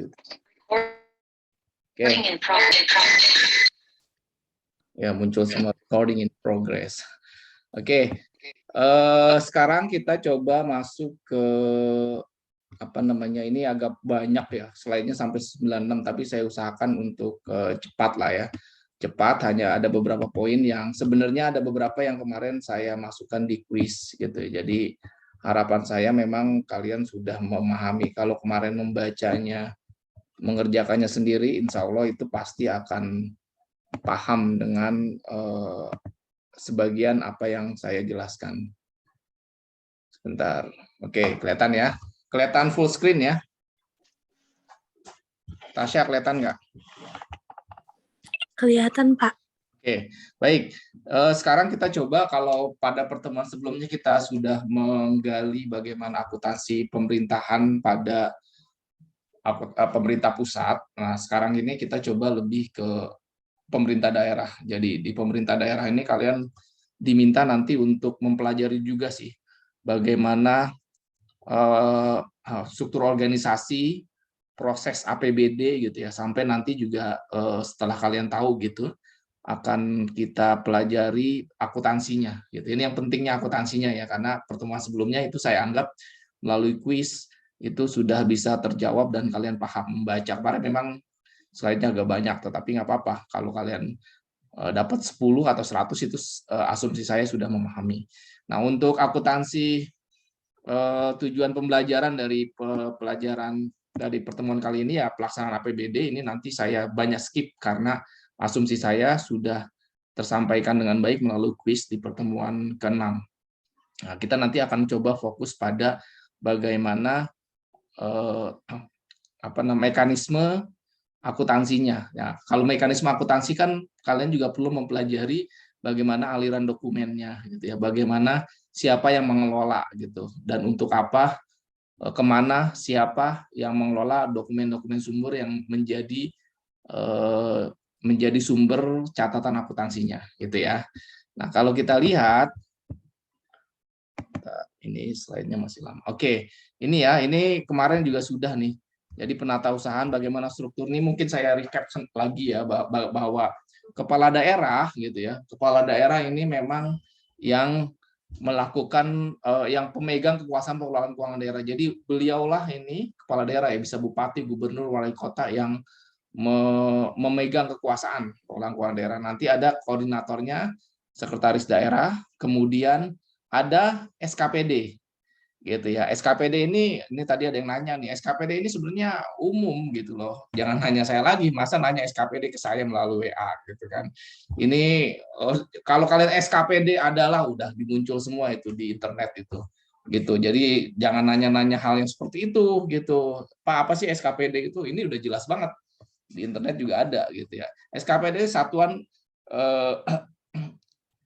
gitu. Oke. Ya, muncul semua recording in progress. Oke. Sekarang kita coba masuk ke apa namanya, ini agak banyak ya, slide-nya sampai 96, tapi saya usahakan untuk cepat lah ya. Cepat, hanya ada beberapa poin yang sebenarnya ada beberapa yang kemarin saya masukkan di quiz gitu. Jadi harapan saya memang kalian sudah memahami. Kalau kemarin membacanya, mengerjakannya sendiri, insya Allah itu pasti akan paham dengan sebagian apa yang saya jelaskan. Sebentar. Oke, kelihatan ya? Kelihatan full screen ya? Tasya, kelihatan nggak? Kelihatan, Pak. Oke, baik. Sekarang kita coba, kalau pada pertemuan sebelumnya kita sudah menggali bagaimana akuntansi pemerintahan pada pemerintah pusat. Nah, sekarang ini kita coba lebih ke pemerintah daerah. Jadi di pemerintah daerah ini kalian diminta nanti untuk mempelajari juga sih bagaimana struktur organisasi, proses APBD gitu ya, sampai nanti juga setelah kalian tahu gitu akan kita pelajari akuntansinya gitu. Ini yang pentingnya akuntansinya ya, karena pertemuan sebelumnya itu saya anggap melalui kuis itu sudah bisa terjawab dan kalian paham membaca. Karena memang slide-nya agak banyak, tetapi nggak apa-apa kalau kalian dapat 10 atau 100 itu asumsi saya sudah memahami. Nah, untuk akuntansi tujuan pembelajaran dari pelajaran dari pertemuan kali ini ya pelaksanaan APBD ini nanti saya banyak skip karena asumsi saya sudah tersampaikan dengan baik melalui kuis di pertemuan ke-6. Nah, kita nanti akan coba fokus pada bagaimana mekanisme akuntansinya. Ya, kalau mekanisme akuntansi kan kalian juga perlu mempelajari bagaimana aliran dokumennya, gitu ya, bagaimana siapa yang mengelola gitu, dan untuk apa, kemana, siapa yang mengelola dokumen-dokumen sumber yang menjadi sumber catatan akuntansinya, gitu ya. Nah, kalau kita lihat, ini slide-nya masih lama. Oke, ini ya, ini kemarin juga sudah nih. Jadi penatausahaan bagaimana struktur ini mungkin saya recap lagi ya, bahwa kepala daerah gitu ya, kepala daerah ini memang yang melakukan yang pemegang kekuasaan pengelolaan keuangan daerah. Jadi beliaulah ini kepala daerah ya, bisa bupati, gubernur, wali kota yang memegang kekuasaan pengelolaan keuangan daerah. Nanti ada koordinatornya, sekretaris daerah, kemudian ada SKPD gitu ya. SKPD ini tadi ada yang nanya nih, SKPD ini sebenarnya umum gitu loh. Jangan nanya saya lagi, masa nanya SKPD ke saya melalui WA gitu kan. Ini kalau kalian SKPD adalah udah dimuncul semua itu di internet itu. Gitu. Jadi jangan nanya-nanya hal yang seperti itu gitu. Pak, apa sih SKPD itu? Ini udah jelas banget. Di internet juga ada gitu ya. SKPD Satuan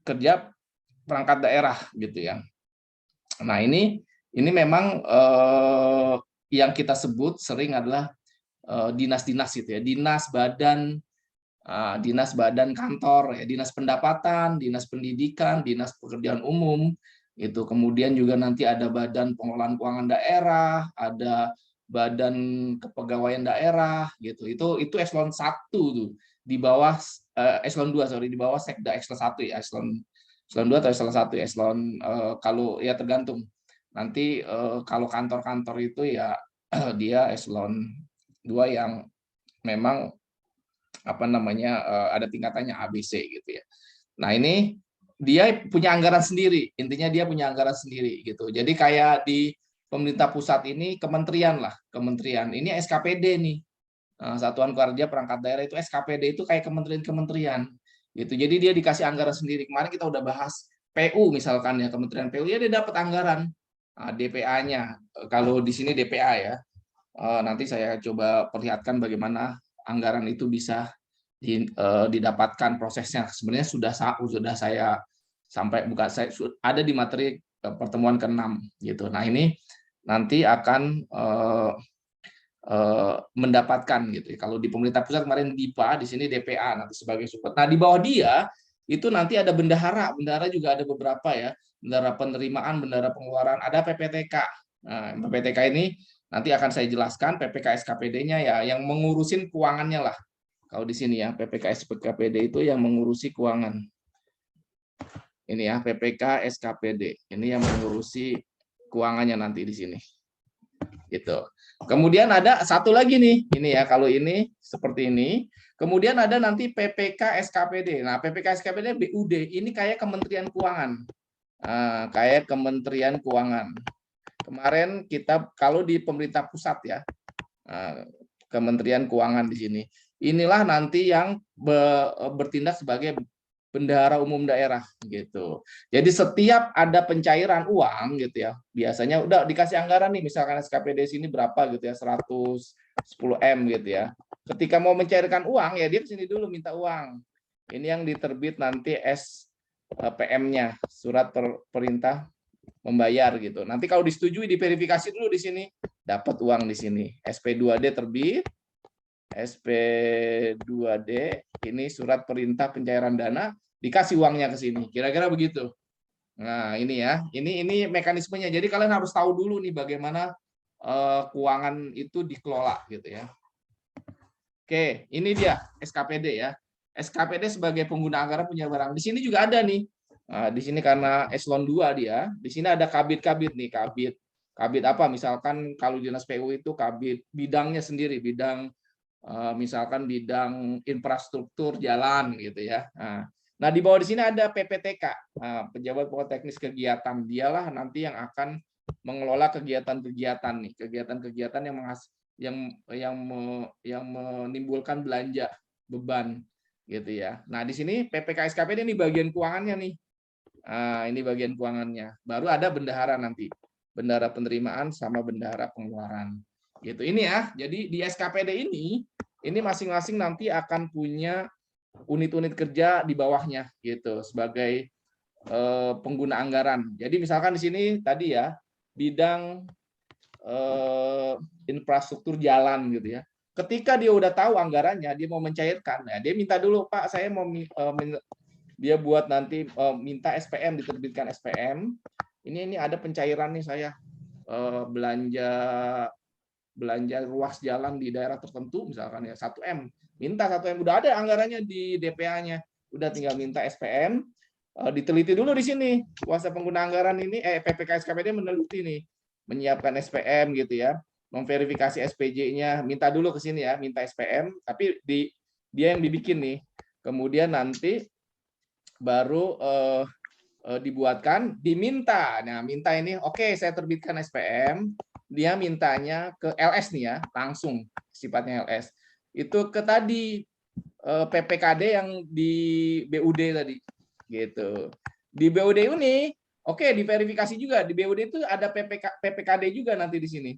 Kerja Perangkat Daerah gitu ya. Nah, ini memang yang kita sebut sering adalah dinas-dinas gitu ya, dinas badan kantor, ya, dinas pendapatan, dinas pendidikan, dinas pekerjaan umum, itu kemudian juga nanti ada badan pengelolaan keuangan daerah, ada badan kepegawaian daerah, gitu. Itu eselon 1 tuh di bawah eselon 2 sorry, di bawah sekda eselon 1 ya, eselon 2 atau eselon 1 eselon kalau ya tergantung. Nanti kalau kantor-kantor itu ya dia eselon 2 yang memang ada tingkatannya ABC gitu ya. Nah, ini dia punya anggaran sendiri. Intinya dia punya anggaran sendiri gitu. Jadi kayak di pemerintah pusat ini kementerian lah, kementerian. Ini SKPD nih. Satuan Kerja Perangkat Daerah itu SKPD itu kayak kementerian-kementerian gitu. Jadi dia dikasih anggaran sendiri. Kemarin kita udah bahas PU misalkan ya, Kementerian PU ya dia dapat anggaran. DPA-nya. Kalau di sini DPA ya. Nanti saya coba perlihatkan bagaimana anggaran itu bisa didapatkan prosesnya. Sebenarnya sudah saya sampai ada di materi pertemuan ke-6 gitu. Nah, ini nanti akan mendapatkan gitu. Kalau di pemerintah pusat kemarin DIPA, di sini DPA nanti sebagai support. Nah, di bawah dia itu nanti ada bendahara. Bendahara juga ada beberapa ya. Bendahara penerimaan, bendahara pengeluaran, ada PPTK. Nah, PPTK ini Nanti akan saya jelaskan PPK SKPD-nya ya, yang mengurusin keuangannya lah. Kalau di sini ya, PPK SKPD itu yang mengurusi keuangan. Ini ya, PPK SKPD. Ini yang mengurusi keuangannya nanti di sini. Gitu. Kemudian ada satu lagi nih, ini ya, kalau ini seperti ini. Kemudian ada nanti PPK SKPD. Nah, PPK SKPD BUD, ini kayak Kementerian Keuangan. Kayak Kementerian Keuangan. Kemarin kita kalau di pemerintah pusat ya, Kementerian Keuangan di sini. Inilah nanti yang bertindak sebagai bendahara umum daerah gitu. Jadi setiap ada pencairan uang gitu ya, biasanya udah dikasih anggaran nih, misalkan SKPD sini berapa gitu ya, 110 M gitu ya. Ketika mau mencairkan uang ya dia ke sini dulu minta uang. Ini yang diterbit nanti SPM-nya, surat perintah membayar gitu. Nanti kalau disetujui diverifikasi dulu di sini, dapat uang di sini. SP2D terbit, SP2D ini surat perintah pencairan dana, dikasih uangnya ke sini. Kira-kira begitu. Nah, ini ya. Ini mekanismenya. Jadi kalian harus tahu dulu nih bagaimana keuangan itu dikelola gitu ya. Oke, ini dia SKPD ya. SKPD sebagai pengguna anggaran punya barang. Di sini juga ada nih. Nah, di sini karena eselon 2 dia, di sini ada kabit-kabit nih, kabit. Kabit apa? Misalkan kalau dinas PU itu kabit bidangnya sendiri, bidang misalkan bidang infrastruktur jalan gitu ya. Nah, di bawah di sini ada PPTK, pejabat pokok teknis kegiatan. Dialah nanti yang akan mengelola kegiatan-kegiatan nih, kegiatan-kegiatan yang menimbulkan belanja beban gitu ya. Nah, di sini PPK SKPD ini bagian keuangannya nih. Ini bagian keuangannya. Baru ada bendahara nanti. Bendahara penerimaan sama bendahara pengeluaran. Gitu. Ini ya. Jadi di SKPD ini masing-masing nanti akan punya unit-unit kerja di bawahnya gitu sebagai pengguna anggaran. Jadi misalkan di sini tadi ya bidang infrastruktur jalan gitu ya. Ketika dia udah tahu anggarannya, dia mau mencairkan, ya dia minta dulu, Pak, saya mau dia buat nanti minta SPM, diterbitkan SPM. Ini ada pencairan nih saya belanja ruas jalan di daerah tertentu misalkan ya 1 M. Minta 1 M, udah ada anggarannya di DPA-nya. Udah tinggal minta SPM, diteliti dulu di sini. Kuasa pengguna anggaran ini PPK SKPD meneliti nih, menyiapkan SPM gitu ya. Memverifikasi SPJ-nya, minta dulu ke sini ya, minta SPM, tapi dia yang dibikin nih. Kemudian nanti baru dibuatkan, diminta. Nah, minta ini, oke, saya terbitkan SPM, dia mintanya ke LS nih ya, langsung sifatnya LS. Itu ke tadi PPKD yang di BUD tadi, gitu. Di BUD ini, oke, diverifikasi juga. Di BUD itu ada PPKD juga nanti di sini.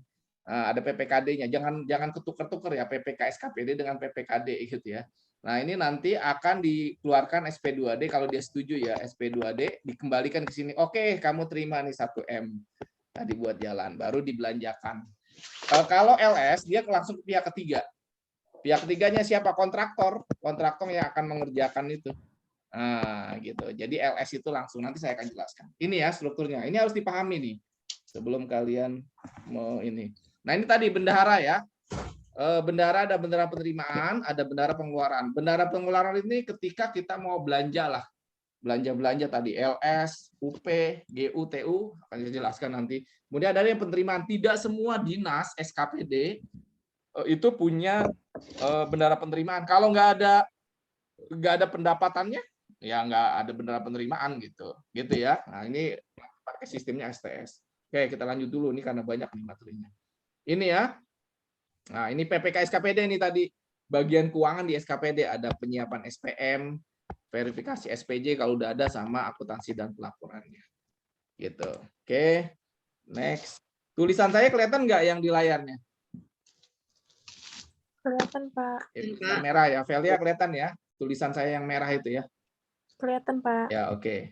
Ada PPKD-nya. Jangan ketukar-tukar ya PPK SKPD dengan PPKD gitu ya. Nah, ini nanti akan dikeluarkan SP2D kalau dia setuju ya, SP2D dikembalikan ke sini. Oke, kamu terima nih 1 M. Tadi buat jalan, baru dibelanjakan. Kalau LS dia langsung ke pihak ketiga. Pihak ketiganya siapa? Kontraktor. Kontraktor yang akan mengerjakan itu. Nah, gitu. Jadi LS itu langsung nanti saya akan jelaskan. Ini ya strukturnya. Ini harus dipahami nih sebelum kalian mau ini. Nah, ini tadi bendahara ya. Bendahara ada bendahara penerimaan, ada bendahara pengeluaran. Bendahara pengeluaran ini ketika kita mau belanja lah. Belanja-belanja tadi LS, UP, GU, TU akan saya jelaskan nanti. Kemudian ada yang penerimaan. Tidak semua dinas SKPD itu punya bendahara penerimaan. Kalau nggak ada pendapatannya, ya nggak ada bendahara penerimaan gitu ya. Nah, ini pakai sistemnya STS. Oke, kita lanjut dulu nih karena banyak nih materinya. Ini ya. Nah, ini PPK SKPD ini tadi bagian keuangan di SKPD ada penyiapan SPM, verifikasi SPJ kalau udah ada sama akuntansi dan pelaporannya. Gitu. Oke. Next. Tulisan saya kelihatan nggak yang di layarnya? Kelihatan, Pak. Yang merah ya. Velia kelihatan ya? Tulisan saya yang merah itu ya. Kelihatan, Pak. Ya, oke.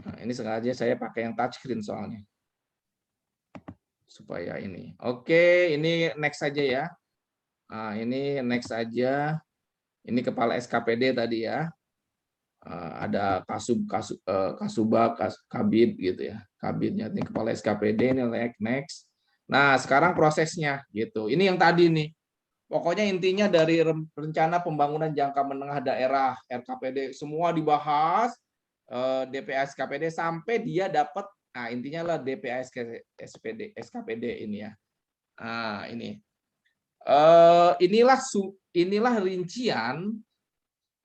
Nah, ini sengaja saya pakai yang touchscreen soalnya. Supaya ini. Oke, ini next saja ya. Nah, ini next aja. Ini kepala SKPD tadi ya. Ada Kasubag, Kabid gitu ya. Kabidnya ini kepala SKPD ini next. Nah, sekarang prosesnya gitu. Ini yang tadi nih. Pokoknya intinya dari rencana pembangunan jangka menengah daerah RKPD semua dibahas, DPA SKPD sampai dia dapat, nah intinya lah DPA SKPD ini ya. Nah, ini. Inilah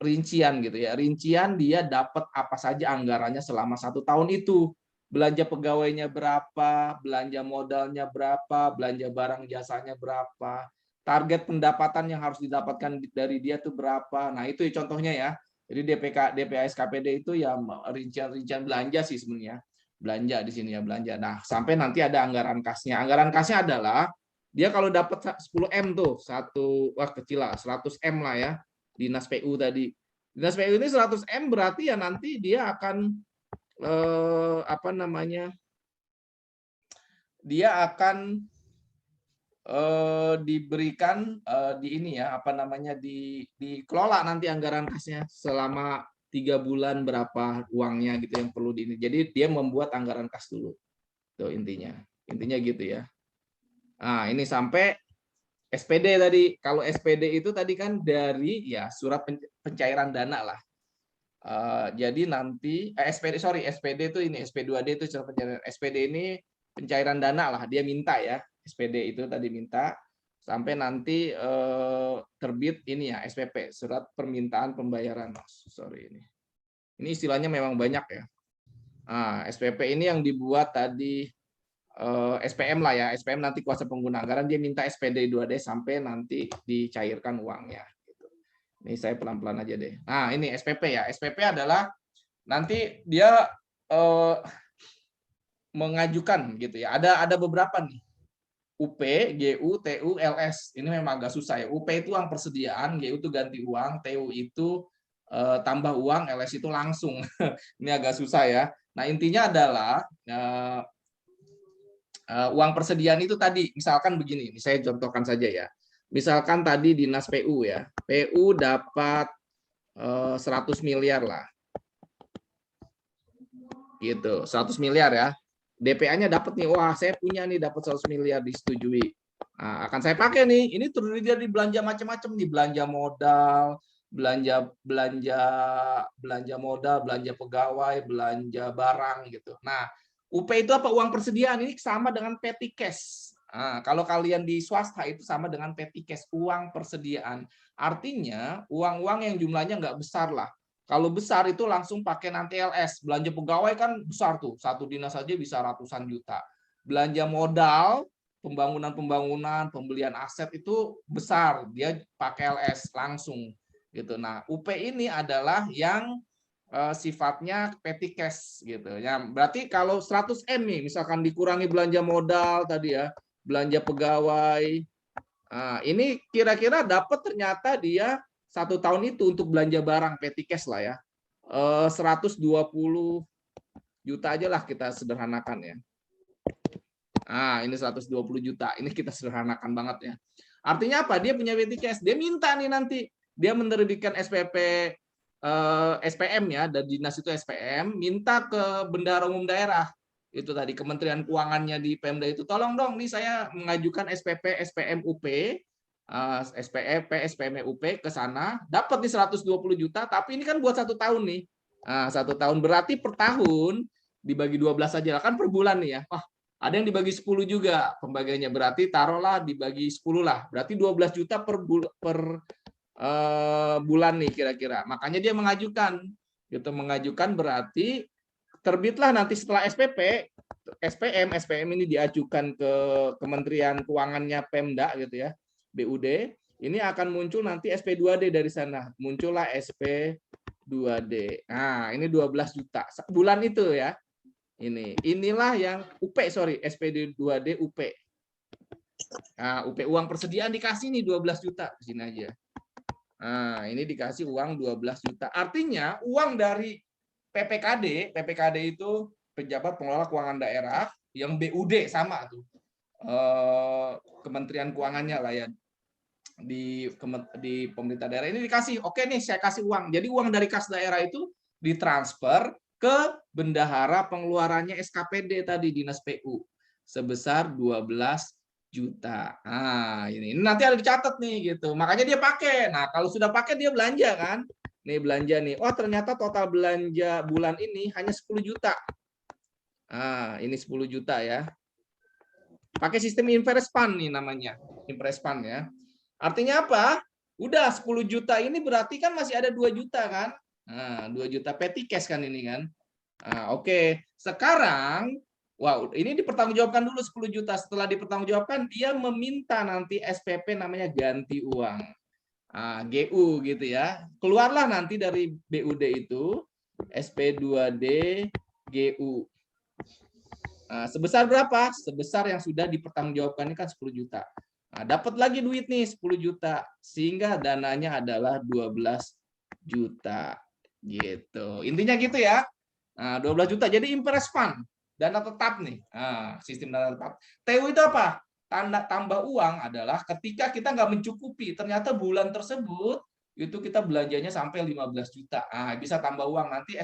rincian gitu ya. Rincian dia dapat apa saja anggarannya selama 1 tahun itu. Belanja pegawainya berapa, belanja modalnya berapa, belanja barang jasanya berapa, target pendapatan yang harus didapatkan dari dia tuh berapa. Nah, itu contohnya ya. Jadi DPA SKPD itu ya rincian-rincian belanja sih sebenarnya. Belanja di sini ya, belanja. Nah, sampai nanti ada anggaran kasnya. Anggaran kasnya adalah dia kalau dapat 10M tuh, wah kecil lah, 100M lah ya, Dinas PU tadi. Dinas PU ini 100M berarti ya nanti dia akan apa namanya? Dia akan diberikan di ini ya, apa namanya, dikelola nanti anggaran kasnya selama 3 bulan berapa uangnya gitu yang perlu di ini. Jadi dia membuat anggaran kas dulu. Tuh intinya. Intinya gitu ya. Nah, ini sampai SPD tadi. Kalau SPD itu tadi kan dari ya surat pencairan dana lah. Jadi nanti SPD itu ini SP2D itu surat pencairan. SPD ini pencairan dana lah, dia minta ya. SPD itu tadi minta sampai nanti terbit ini ya SPP, surat permintaan pembayaran. Sorry ini. Ini istilahnya memang banyak ya. SPP ini yang dibuat tadi SPM lah ya, SPM nanti kuasa pengguna anggaran, dia minta SPD 2D sampai nanti dicairkan uangnya. Ini saya pelan-pelan aja deh. Nah, ini SPP ya. SPP adalah nanti dia mengajukan gitu ya. Ada beberapa nih. UP, GU, TU, LS. Ini memang agak susah ya. UP itu uang persediaan, GU itu ganti uang, TU itu tambah uang, LS itu langsung. Ini agak susah ya. Nah, intinya adalah uang persediaan itu tadi, misalkan begini, saya contohkan saja ya. Misalkan tadi Dinas PU ya. PU dapat 100 miliar lah. Gitu, 100 miliar ya. DPA-nya dapat nih, wah saya punya nih dapat 100 miliar disetujui. Nah, akan saya pakai nih. Ini terdiri dari belanja macam-macam nih, belanja modal, belanja modal, belanja pegawai, belanja barang gitu. Nah, UP itu apa? Uang persediaan. Ini sama dengan petty cash. Nah, kalau kalian di swasta itu sama dengan petty cash, uang persediaan. Artinya uang-uang yang jumlahnya nggak besar lah. Kalau besar itu langsung pakai nanti LS. Belanja pegawai kan besar tuh. Satu dinas saja bisa ratusan juta. Belanja modal, pembangunan, pembelian aset itu besar. Dia pakai LS langsung. Gitu. Nah, UP ini adalah yang sifatnya petty cash gitu. Ya, berarti kalau 100M nih, misalkan dikurangi belanja modal tadi ya, belanja pegawai. Nah, ini kira-kira dapat ternyata dia 1 tahun itu untuk belanja barang petty cash lah ya. 120 juta aja lah kita sederhanakan ya. Nah, ini 120 juta. Ini kita sederhanakan banget ya. Artinya apa? Dia punya petty cash. Dia minta nih nanti. Dia menerbitkan SPP SPM ya, dan dinas itu SPM, minta ke Bendahara Umum Daerah. Itu tadi Kementerian Keuangannya di Pemda itu, tolong dong nih saya mengajukan SPP SPM UP, SPEP SPM UP ke sana, dapat nih 120 juta, tapi ini kan buat 1 tahun nih. Nah, 1 tahun berarti per tahun dibagi 12 aja kan per bulan nih ya. Wah, ada yang dibagi 10 juga pembagiannya, berarti taruhlah dibagi 10 lah. Berarti 12 juta per bulan nih kira-kira. Makanya dia mengajukan. Gitu, mengajukan berarti terbitlah nanti setelah SPP, SPM ini diajukan ke Kementerian Keuangannya Pemda gitu ya. BUD, ini akan muncul nanti SP2D dari sana. Muncullah SP2D. Nah, ini 12 juta bulan itu ya. Inilah yang UP, SPD2D UP. Nah, UP uang persediaan dikasih nih 12 juta di sini aja. Nah, ini dikasih uang 12 juta. Artinya uang dari PPKD itu pejabat pengelola keuangan daerah, yang BUD sama tuh. Kementerian Keuangannya lah ya, di pemerintah daerah ini dikasih, oke nih saya kasih uang. Jadi uang dari kas daerah itu ditransfer ke bendahara pengeluarannya SKPD tadi, Dinas PU. sebesar 12 juta. Nah, ini nanti ada dicatat nih gitu. Makanya dia pakai. Nah, kalau sudah pakai dia belanja kan. Nih belanja nih. Oh, ternyata total belanja bulan ini hanya 10 juta. Ah, ini 10 juta ya. Pakai sistem inverse fund nih namanya. Inverse fund ya. Artinya apa? Udah 10 juta ini berarti kan masih ada 2 juta kan? Nah, 2 juta petty cash kan ini kan. Nah, oke. Sekarang wow, ini dipertanggungjawabkan dulu 10 juta. Setelah dipertanggungjawabkan dia meminta nanti SPP namanya ganti uang. GU gitu ya. Keluarlah nanti dari BUD itu SP2D GU. Sebesar berapa? Sebesar yang sudah dipertanggungjawabkan ini kan 10 juta. Dapat lagi duit nih 10 juta sehingga dananya adalah 12 juta gitu. Intinya gitu ya. 12 juta jadi impress fund, dana tetap nih. Sistem dana tetap. TU itu apa? Tanda tambah uang adalah ketika kita nggak mencukupi, ternyata bulan tersebut itu kita belanjanya sampai 15 juta. Bisa tambah uang nanti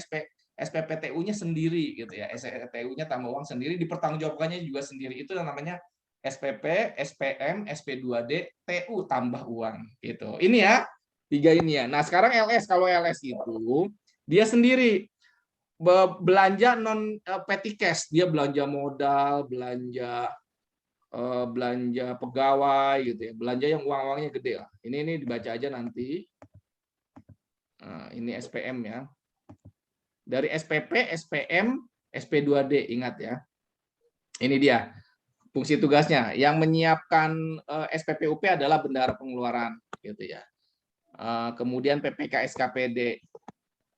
SPPTU-nya sendiri gitu ya. SPPTU-nya tambah uang sendiri, dipertanggungjawabkannya juga sendiri. Itu yang namanya SPP, SPM, SP2D, TU tambah uang gitu. Ini ya, 3 ini ya. Nah, sekarang LS, kalau LS itu dia sendiri belanja non petty cash, dia belanja modal, belanja pegawai gitu ya, belanja yang uang-uangnya gede lah. Ini dibaca aja nanti. Ini SPM ya. Dari SPP, SPM, SP2D, ingat ya. Ini dia fungsi tugasnya. Yang menyiapkan SPPUP adalah bendahara pengeluaran gitu ya. Kemudian PPK SKPD,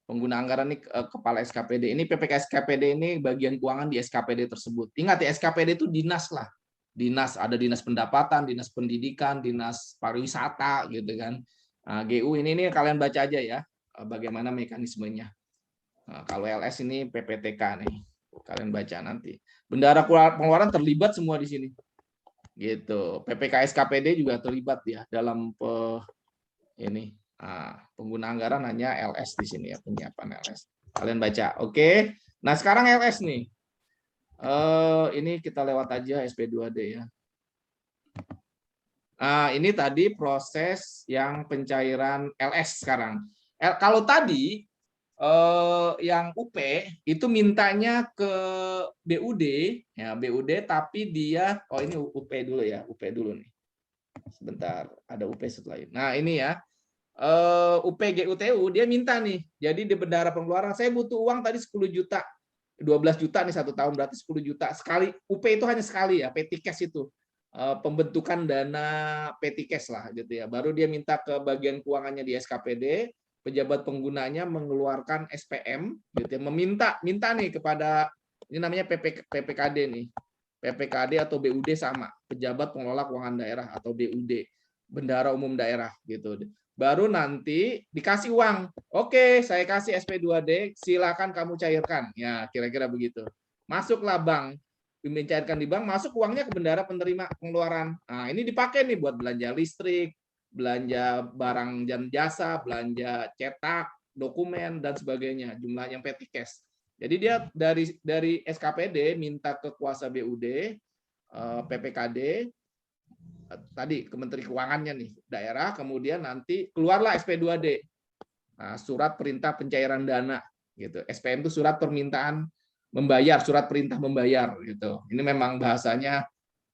pengguna anggaran ini kepala SKPD. Ini PPK SKPD ini bagian keuangan di SKPD tersebut. Ingat ya, SKPD itu dinas lah. Dinas, ada dinas pendapatan, dinas pendidikan, dinas pariwisata gitu kan. GU ini kalian baca aja ya bagaimana mekanismenya. Kalau LS ini PPTK nih. Kalian baca nanti. Bendahara pengeluaran terlibat semua di sini. Gitu. PPK SKPD juga terlibat ya dalam ini. Pengguna anggaran hanya LS di sini ya, penyiapan LS. Kalian baca. Oke. Nah, sekarang LS nih. Ini kita lewat aja SP2D ya. Ini tadi proses yang pencairan LS sekarang. Kalau tadi yang UP itu mintanya ke BUD ya, BUD tapi dia ini UP dulu ya, UP dulu nih. Sebentar, ada UP setelah ini. Nah, ini ya. UP GUTU dia minta nih. Jadi di bendahara pengeluaran saya butuh uang tadi 10 juta. 12 juta nih 1 tahun berarti 10 juta. Sekali UP itu hanya sekali ya, petty cash itu. Pembentukan dana petty cash lah gitu ya. Baru dia minta ke bagian keuangannya di SKPD, pejabat penggunanya mengeluarkan SPM gitu ya, minta nih kepada ini namanya PPKD nih. PPKD atau BUD sama, pejabat pengelola keuangan daerah atau BUD, bendahara umum daerah gitu. Baru nanti dikasih uang. Oke, saya kasih SP2D, silakan kamu cairkan. Ya, kira-kira begitu. Masuklah bank, mencairkan di bank, masuk uangnya ke bendahara penerima pengeluaran. Nah, ini dipakai nih buat belanja listrik, belanja barang dan jasa, belanja cetak, dokumen dan sebagainya, jumlah yang petty cash. Jadi dia dari SKPD minta ke kuasa BUD, PPKD, tadi Kementerian Keuangannya nih, daerah, kemudian nanti keluarlah SP2D, surat perintah pencairan dana, gitu. SPM itu surat permintaan membayar, surat perintah membayar, gitu. Ini memang bahasanya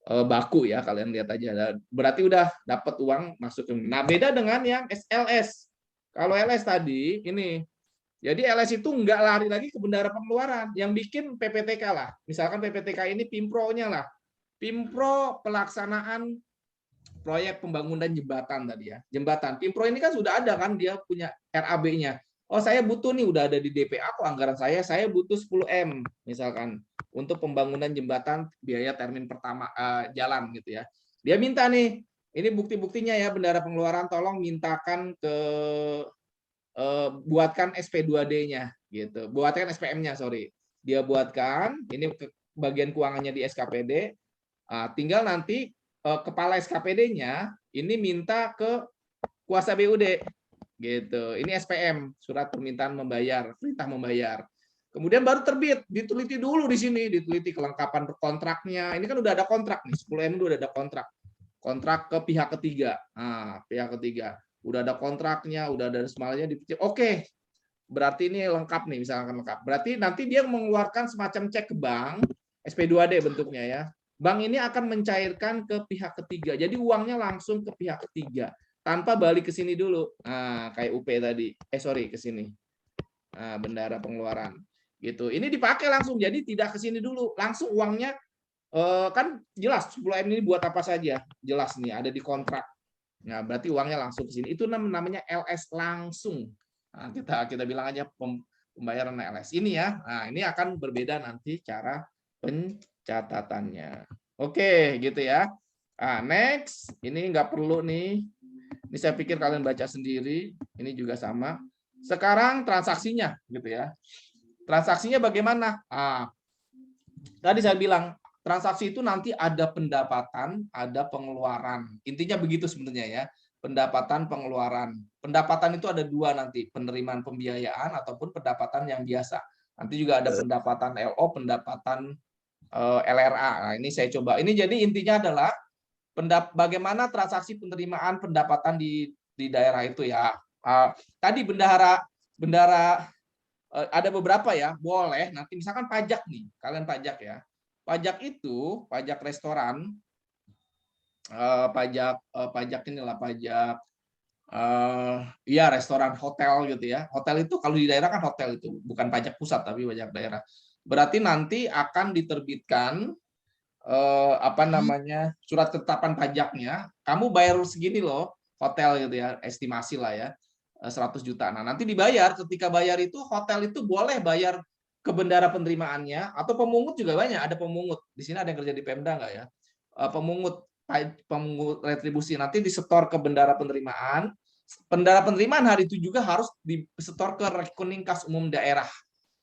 baku ya, kalian lihat aja. Berarti udah dapat uang masuk. Nah, beda dengan yang SLS. Kalau LS tadi ini, jadi LS itu nggak lari lagi ke bendahara pengeluaran, yang bikin PPTK lah. Misalkan PPTK ini Pimpro-nya lah. Pimpro pelaksanaan proyek pembangunan jembatan tadi ya. Jembatan. Pimpro ini kan sudah ada kan, dia punya RAB-nya. Oh, saya butuh nih, udah ada di DPA kok anggaran saya butuh 10M misalkan untuk pembangunan jembatan biaya termin pertama jalan gitu ya. Dia minta nih, ini bukti-buktinya ya, bendahara pengeluaran tolong mintakan ke buatkan SP2D-nya gitu. Buatkan SPM-nya, sorry. Dia buatkan, ini bagian keuangannya di SKPD. Tinggal nanti kepala SKPD-nya ini minta ke kuasa BUD gitu. Ini SPM, surat permintaan membayar, perintah membayar. Kemudian baru terbit, diteliti dulu di sini, diteliti kelengkapan kontraknya. Ini kan udah ada kontrak nih, 10M itu udah ada kontrak. Kontrak ke pihak ketiga. Nah, pihak ketiga. Udah ada kontraknya, udah ada semuanya dipicil. Oke, berarti ini lengkap nih, misalkan lengkap. Berarti nanti dia mengeluarkan semacam cek ke bank, SP2D bentuknya ya. Bank ini akan mencairkan ke pihak ketiga. Jadi uangnya langsung ke pihak ketiga tanpa balik ke sini dulu. Nah, kayak UP tadi. Sorry, ke sini. Nah, bendahara pengeluaran. Gitu. Ini dipakai langsung, jadi tidak ke sini dulu. Langsung uangnya kan jelas 10M ini buat apa saja. Jelas nih, ada di kontrak. Nah, berarti uangnya langsung ke sini. Itu namanya LS langsung. Nah, kita bilang aja pembayaran LS ini ya. Nah, ini akan berbeda nanti cara pencatatannya. Oke, gitu ya. Nah, next, ini nggak perlu nih. Ini saya pikir kalian baca sendiri. Ini juga sama. Sekarang transaksinya, gitu ya. Transaksinya bagaimana? Tadi saya bilang transaksi itu nanti ada pendapatan, ada pengeluaran. Intinya begitu sebenarnya ya. Pendapatan, pengeluaran. Pendapatan itu ada dua nanti, penerimaan pembiayaan ataupun pendapatan yang biasa. Nanti juga ada pendapatan LO, pendapatan LRA. Nah, ini saya coba. Ini jadi intinya adalah bagaimana transaksi penerimaan pendapatan di daerah itu ya. Tadi bendahara ada beberapa ya, boleh nanti misalkan pajak nih, kalian pajak ya. Pajak itu, pajak restoran, pajak inilah pajak ya restoran hotel gitu ya. Hotel itu kalau di daerah kan hotel itu bukan pajak pusat tapi pajak daerah. Berarti nanti akan diterbitkan apa namanya surat ketetapan pajaknya. Kamu bayar segini loh hotel gitu ya, estimasi lah ya. 100 juta. Nah, nanti dibayar, ketika bayar itu hotel itu boleh bayar ke bendara penerimaannya atau pemungut juga banyak, ada pemungut. Di sini ada yang kerja di Pemda enggak ya? Pemungut retribusi nanti disetor ke bendara penerimaan. Bendara penerimaan hari itu juga harus disetor ke rekening kas umum daerah.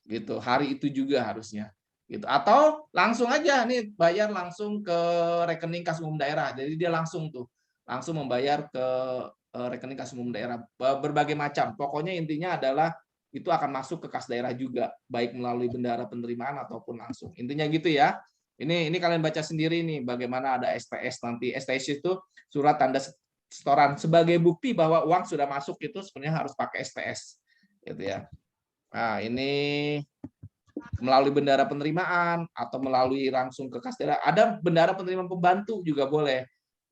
Gitu. Hari itu juga harusnya. Gitu. Atau langsung aja nih bayar langsung ke rekening kas umum daerah. Jadi dia langsung membayar ke rekening kas umum daerah berbagai macam. Pokoknya intinya adalah itu akan masuk ke kas daerah juga, baik melalui bendahara penerimaan ataupun langsung. Intinya gitu ya. Ini kalian baca sendiri nih bagaimana ada STS nanti. STS itu surat tanda setoran sebagai bukti bahwa uang sudah masuk itu sebenarnya harus pakai STS gitu ya. Nah, ini melalui bendahara penerimaan atau melalui langsung ke kas daerah. Ada bendahara penerimaan pembantu juga boleh.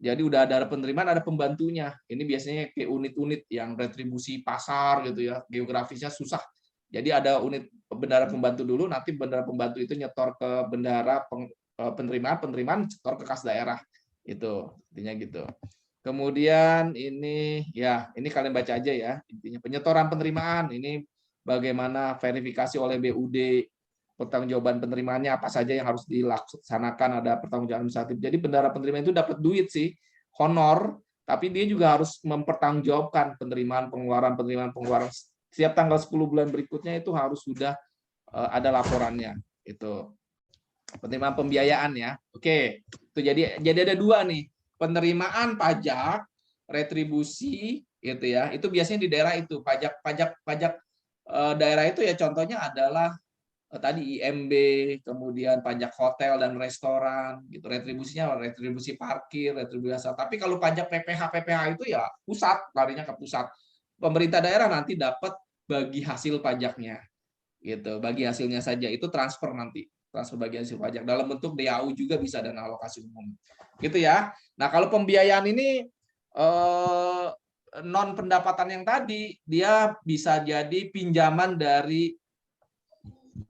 Jadi udah ada penerimaan, ada pembantunya. Ini biasanya kayak unit-unit yang retribusi pasar gitu ya, geografisnya susah. Jadi ada unit bendahara pembantu dulu, nanti bendahara pembantu itu nyetor ke bendahara penerimaan nyetor ke kas daerah. Itu intinya gitu. Kemudian ini ya, ini kalian baca aja ya, intinya penyetoran penerimaan ini bagaimana verifikasi oleh BUD, pertanggungjawaban penerimaannya apa saja yang harus dilaksanakan, ada pertanggungjawaban administratif. Jadi bendahara penerimaan itu dapat duit sih, honor, tapi dia juga harus mempertanggungjawabkan penerimaan pengeluaran setiap tanggal 10 bulan berikutnya itu harus sudah ada laporannya. Itu penerimaan pembiayaan ya. Oke, itu jadi ada dua nih, penerimaan pajak, retribusi gitu ya. Itu biasanya di daerah itu pajak daerah itu ya contohnya adalah tadi IMB, kemudian pajak hotel dan restoran, gitu. Retribusinya retribusi parkir, retribusi. Tapi kalau pajak PPH itu ya pusat, larinya ke pusat. Pemerintah daerah nanti dapat bagi hasil pajaknya, gitu. Bagi hasilnya saja itu transfer nanti, transfer bagi hasil pajak dalam bentuk DAU juga bisa dan alokasi umum, gitu ya. Nah kalau pembiayaan ini non pendapatan yang tadi dia bisa jadi pinjaman dari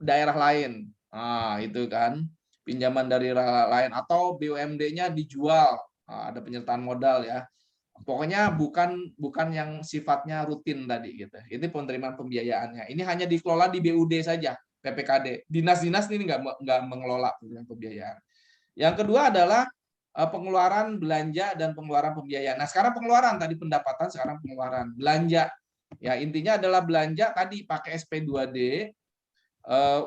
daerah lain. Nah, itu kan pinjaman dari daerah lain atau BUMD-nya dijual. Nah, ada penyertaan modal ya. Pokoknya bukan yang sifatnya rutin tadi gitu. Ini penerimaan pembiayaannya. Ini hanya dikelola di BUD saja, PPKD. Dinas-dinas ini nggak mengelola penerimaan pembiayaan. Yang kedua adalah pengeluaran belanja dan pengeluaran pembiayaan. Nah, sekarang pengeluaran tadi pendapatan, sekarang pengeluaran belanja. Ya, intinya adalah belanja tadi pakai SP2D,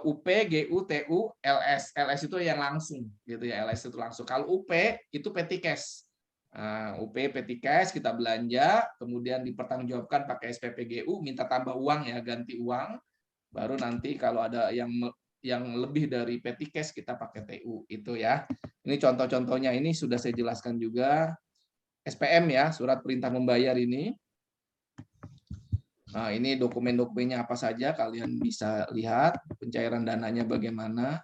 UP, GU, TU, LS. LS itu yang langsung gitu ya. LS itu langsung. Kalau UP itu petty cash. UP petty cash kita belanja, kemudian dipertanggungjawabkan pakai SPPGU, minta tambah uang ya, ganti uang. Baru nanti kalau ada yang lebih dari petty cash kita pakai TU itu ya. Ini contoh-contohnya, ini sudah saya jelaskan juga. SPM ya, surat perintah membayar ini. Nah, ini dokumen-dokumennya apa saja, kalian bisa lihat pencairan dananya bagaimana.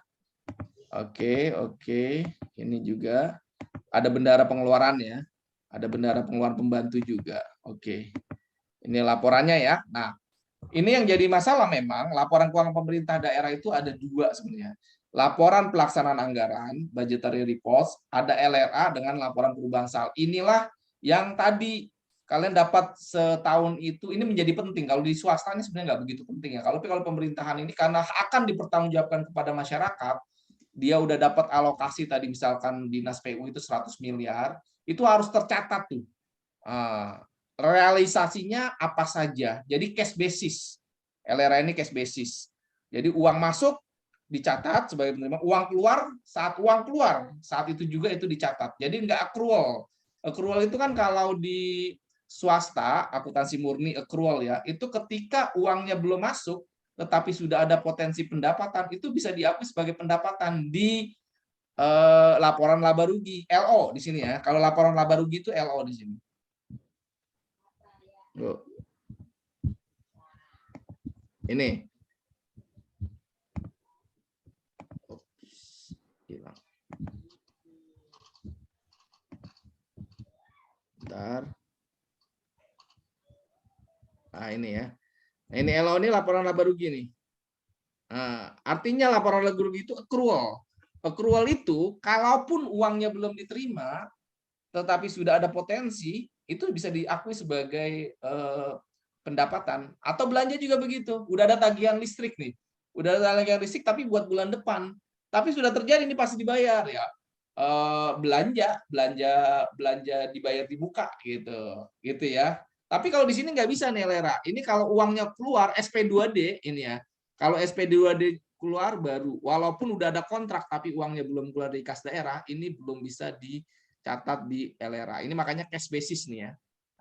Oke. Ini juga ada bendara pengeluaran ya. Ada bendara pengeluaran pembantu juga. Oke. Ini laporannya ya. Nah, ini yang jadi masalah memang, laporan keuangan pemerintah daerah itu ada dua sebenarnya. Laporan pelaksanaan anggaran, budgetary reports, ada LRA dengan laporan perubahan saldo. Inilah yang tadi kalian dapat setahun itu, ini menjadi penting. Kalau di swasta ini sebenarnya nggak begitu penting ya. Kalau pemerintahan ini karena akan dipertanggungjawabkan kepada masyarakat, dia udah dapat alokasi tadi misalkan dinas PU itu 100 miliar, itu harus tercatat tuh. Realisasinya apa saja. Jadi cash basis. LRA ini cash basis. Jadi uang masuk dicatat sebagai penerima, uang keluar saat itu juga itu dicatat. Jadi nggak accrual. Accrual itu kan kalau di swasta, akuntansi murni accrual ya, itu ketika uangnya belum masuk tetapi sudah ada potensi pendapatan, itu bisa diakui sebagai pendapatan di laporan laba rugi, LO di sini ya. Kalau laporan laba rugi itu LO di sini. Ini hilang. Bentar. Nah, ini ya. Nah, ini LO ini laporan laba rugi nih. Nah, artinya laporan laba rugi itu accrual. Accrual itu kalaupun uangnya belum diterima tetapi sudah ada potensi, itu bisa diakui sebagai pendapatan. Atau belanja juga begitu. Udah ada tagihan listrik nih. Udah ada tagihan listrik tapi buat bulan depan. Tapi sudah terjadi ini pasti dibayar ya. Belanja dibayar di muka gitu ya. Tapi kalau di sini nggak bisa nih LRA. Ini kalau uangnya keluar SP2D ini ya. Kalau SP2D keluar baru, walaupun udah ada kontrak tapi uangnya belum keluar dari kas daerah, ini belum bisa dicatat di LRA. Ini makanya cash basis nih ya.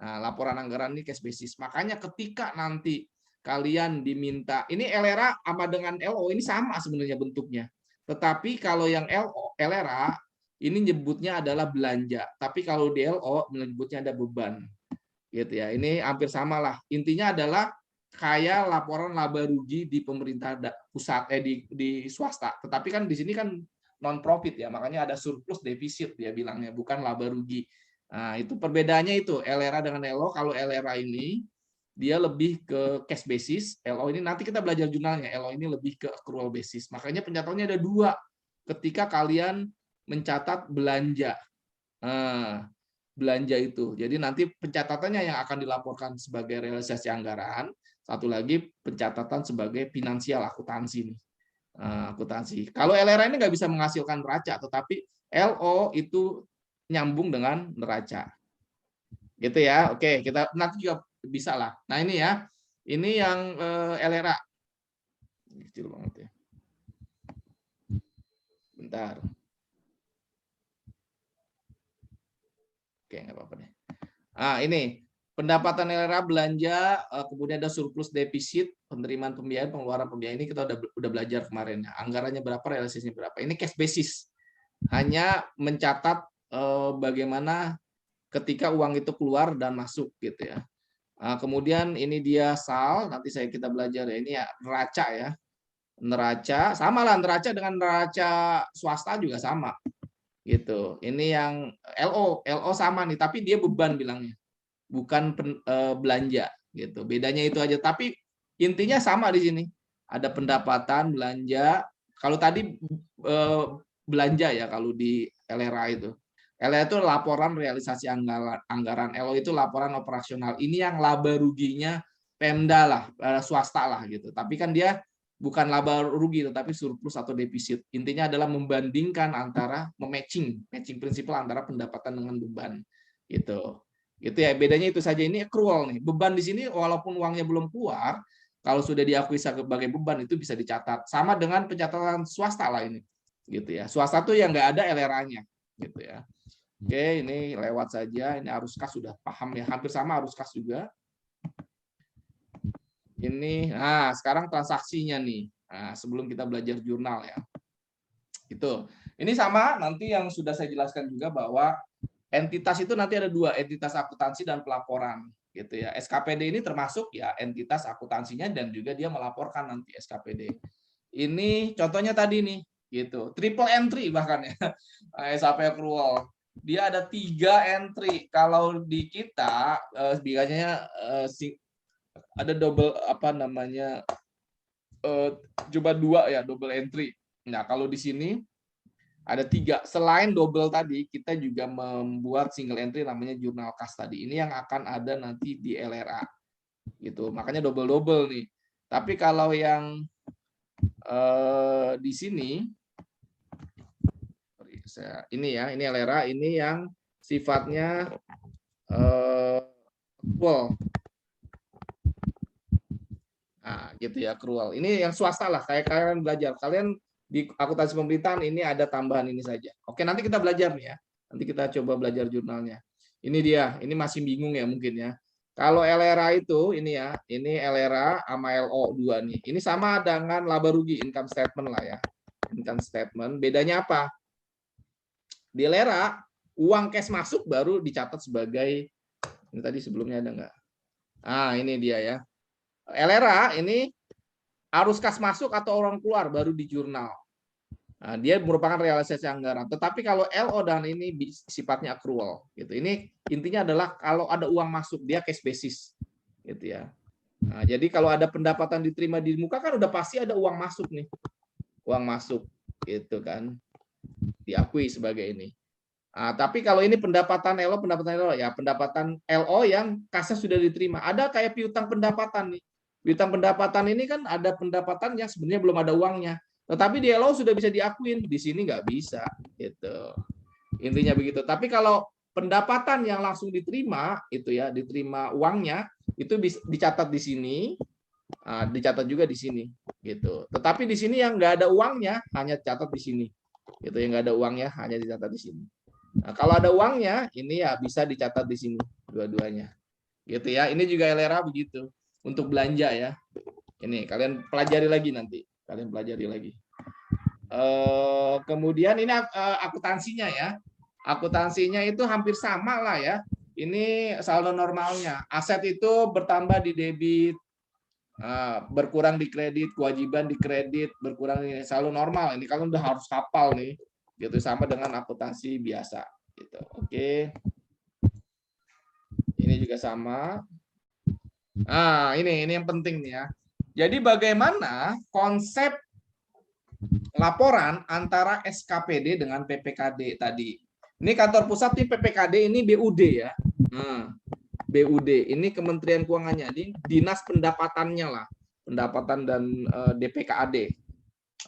Nah, laporan anggaran ini cash basis. Makanya ketika nanti kalian diminta, ini LRA sama dengan LO ini sama sebenarnya bentuknya. Tetapi kalau yang LRA ini nyebutnya adalah belanja, tapi kalau di LO menyebutnya ada beban. Gitu ya. Ini hampir sama lah. Intinya adalah kayak laporan laba rugi di pemerintah pusat di swasta. Tetapi kan di sini kan non profit ya, makanya ada surplus defisit dia bilangnya, bukan laba rugi. Nah, itu perbedaannya itu LRA dengan LO. Kalau LRA ini dia lebih ke cash basis, LO ini nanti kita belajar jurnalnya. LO ini lebih ke accrual basis. Makanya pencatatannya ada dua ketika kalian mencatat belanja. Belanja itu. Jadi nanti pencatatannya yang akan dilaporkan sebagai realisasi anggaran, satu lagi pencatatan sebagai finansial akuntansi nih. Akuntansi. Kalau LRA ini nggak bisa menghasilkan neraca, tetapi LO itu nyambung dengan neraca. Gitu ya. Oke, kita nanti juga bisa lah. Nah, ini ya. Ini yang LRA. Kecil banget ya. Bentar. Oke, nggak apa-apa deh. Ini pendapatan LRA belanja, kemudian ada surplus defisit, penerimaan pembiayaan, pengeluaran pembiayaan, ini kita udah belajar kemarin. Anggarannya berapa, realisasinya berapa. Ini cash basis. Hanya mencatat bagaimana ketika uang itu keluar dan masuk gitu ya. Kemudian ini dia SAL, nanti kita belajar ya. Ini ya neraca ya. Neraca, sama lah neraca dengan neraca swasta juga sama. Gitu. Ini yang LO sama nih, tapi dia beban bilangnya, bukan belanja gitu. Bedanya itu aja, tapi intinya sama di sini. Ada pendapatan, belanja. Kalau tadi belanja ya kalau di LRA itu. LRA itu laporan realisasi anggaran, LO itu laporan operasional. Ini yang laba ruginya Pemda lah, swasta lah gitu. Tapi kan dia bukan laba rugi tetapi surplus atau defisit. Intinya adalah membandingkan antara matching prinsipal antara pendapatan dengan beban. Gitu. Gitu ya, bedanya itu saja. Ini accrual nih. Beban di sini walaupun uangnya belum keluar, kalau sudah diakui sebagai beban itu bisa dicatat. Sama dengan pencatatan swasta lah ini. Gitu ya. Swasta tuh yang nggak ada LRA-nya gitu ya. Oke, ini lewat saja. Ini arus kas sudah paham ya. Hampir sama arus kas juga. Ini, nah sekarang transaksinya nih. Nah, sebelum kita belajar jurnal ya. Itu. Ini sama nanti yang sudah saya jelaskan juga bahwa entitas itu nanti ada dua, entitas akuntansi dan pelaporan gitu ya. SKPD ini termasuk ya entitas akuntansinya dan juga dia melaporkan nanti SKPD. Ini contohnya tadi nih gitu. Triple entry bahkan ya. SAP accrual. Dia ada 3 entry. Kalau di kita biasanya ada double apa namanya coba 2 ya, double entry. Nah, kalau di sini ada 3. Selain double tadi, kita juga membuat single entry namanya jurnal kas tadi. Ini yang akan ada nanti di LRA. Gitu. Makanya double-double nih. Tapi kalau yang di sini ini ya, ini LRA, ini yang sifatnya accrual. Nah, gitu ya, accrual. Ini yang swasta lah, kayak kalian belajar. Kalian di akuntansi pemerintahan ini ada tambahan ini saja. Oke, nanti kita belajar nih ya. Nanti kita coba belajar jurnalnya. Ini dia, ini masih bingung ya mungkin ya. Kalau LRA itu ini ya, ini LRA sama LO2 nih. Ini sama dengan laba rugi, income statement lah ya. Income statement, bedanya apa? Di LRA, uang cash masuk baru dicatat sebagai, ini tadi sebelumnya ada nggak? Ah, ini dia ya. LRA ini arus kas masuk atau orang keluar baru di jurnal. Nah, dia merupakan realisasi anggaran. Tetapi kalau LO dan ini sifatnya accrual, gitu. Ini intinya adalah kalau ada uang masuk dia cash basis, gitu ya. Nah, jadi kalau ada pendapatan diterima di muka kan udah pasti ada uang masuk nih, uang masuk, gitu kan, diakui sebagai ini. Nah, tapi kalau ini pendapatan LO ya pendapatan LO yang kasnya sudah diterima. Ada kayak piutang pendapatan nih. Piutang pendapatan ini kan ada pendapatan yang sebenarnya belum ada uangnya. Tetapi di LO sudah bisa diakuin, di sini nggak bisa, gitu. Intinya begitu. Tapi kalau pendapatan yang langsung diterima, itu ya, diterima uangnya, itu dicatat di sini, dicatat juga di sini, gitu. Tetapi di sini yang nggak ada uangnya, hanya catat di sini, gitu. Yang nggak ada uangnya hanya dicatat di sini. Nah, kalau ada uangnya, ini ya bisa dicatat di sini, dua-duanya, gitu ya. Ini juga LRA begitu untuk belanja ya. Ini kalian pelajari lagi nanti. Kalian pelajari lagi. Kemudian ini akuntansinya ya. Akuntansinya itu hampir sama lah ya. Ini saldo normalnya. Aset itu bertambah di debit, berkurang di kredit, kewajiban di kredit, berkurang di saldo normal. Ini kalian udah harus hafal nih. Gitu sama dengan akuntansi biasa. Gitu. Oke. Ini juga sama. Ini yang penting nih ya. Jadi bagaimana konsep laporan antara SKPD dengan PPKD tadi. Ini kantor pusat nih PPKD, ini BUD ya. BUD ini Kementerian Keuangannya, ini dinas pendapatannya lah, pendapatan dan DPKAD.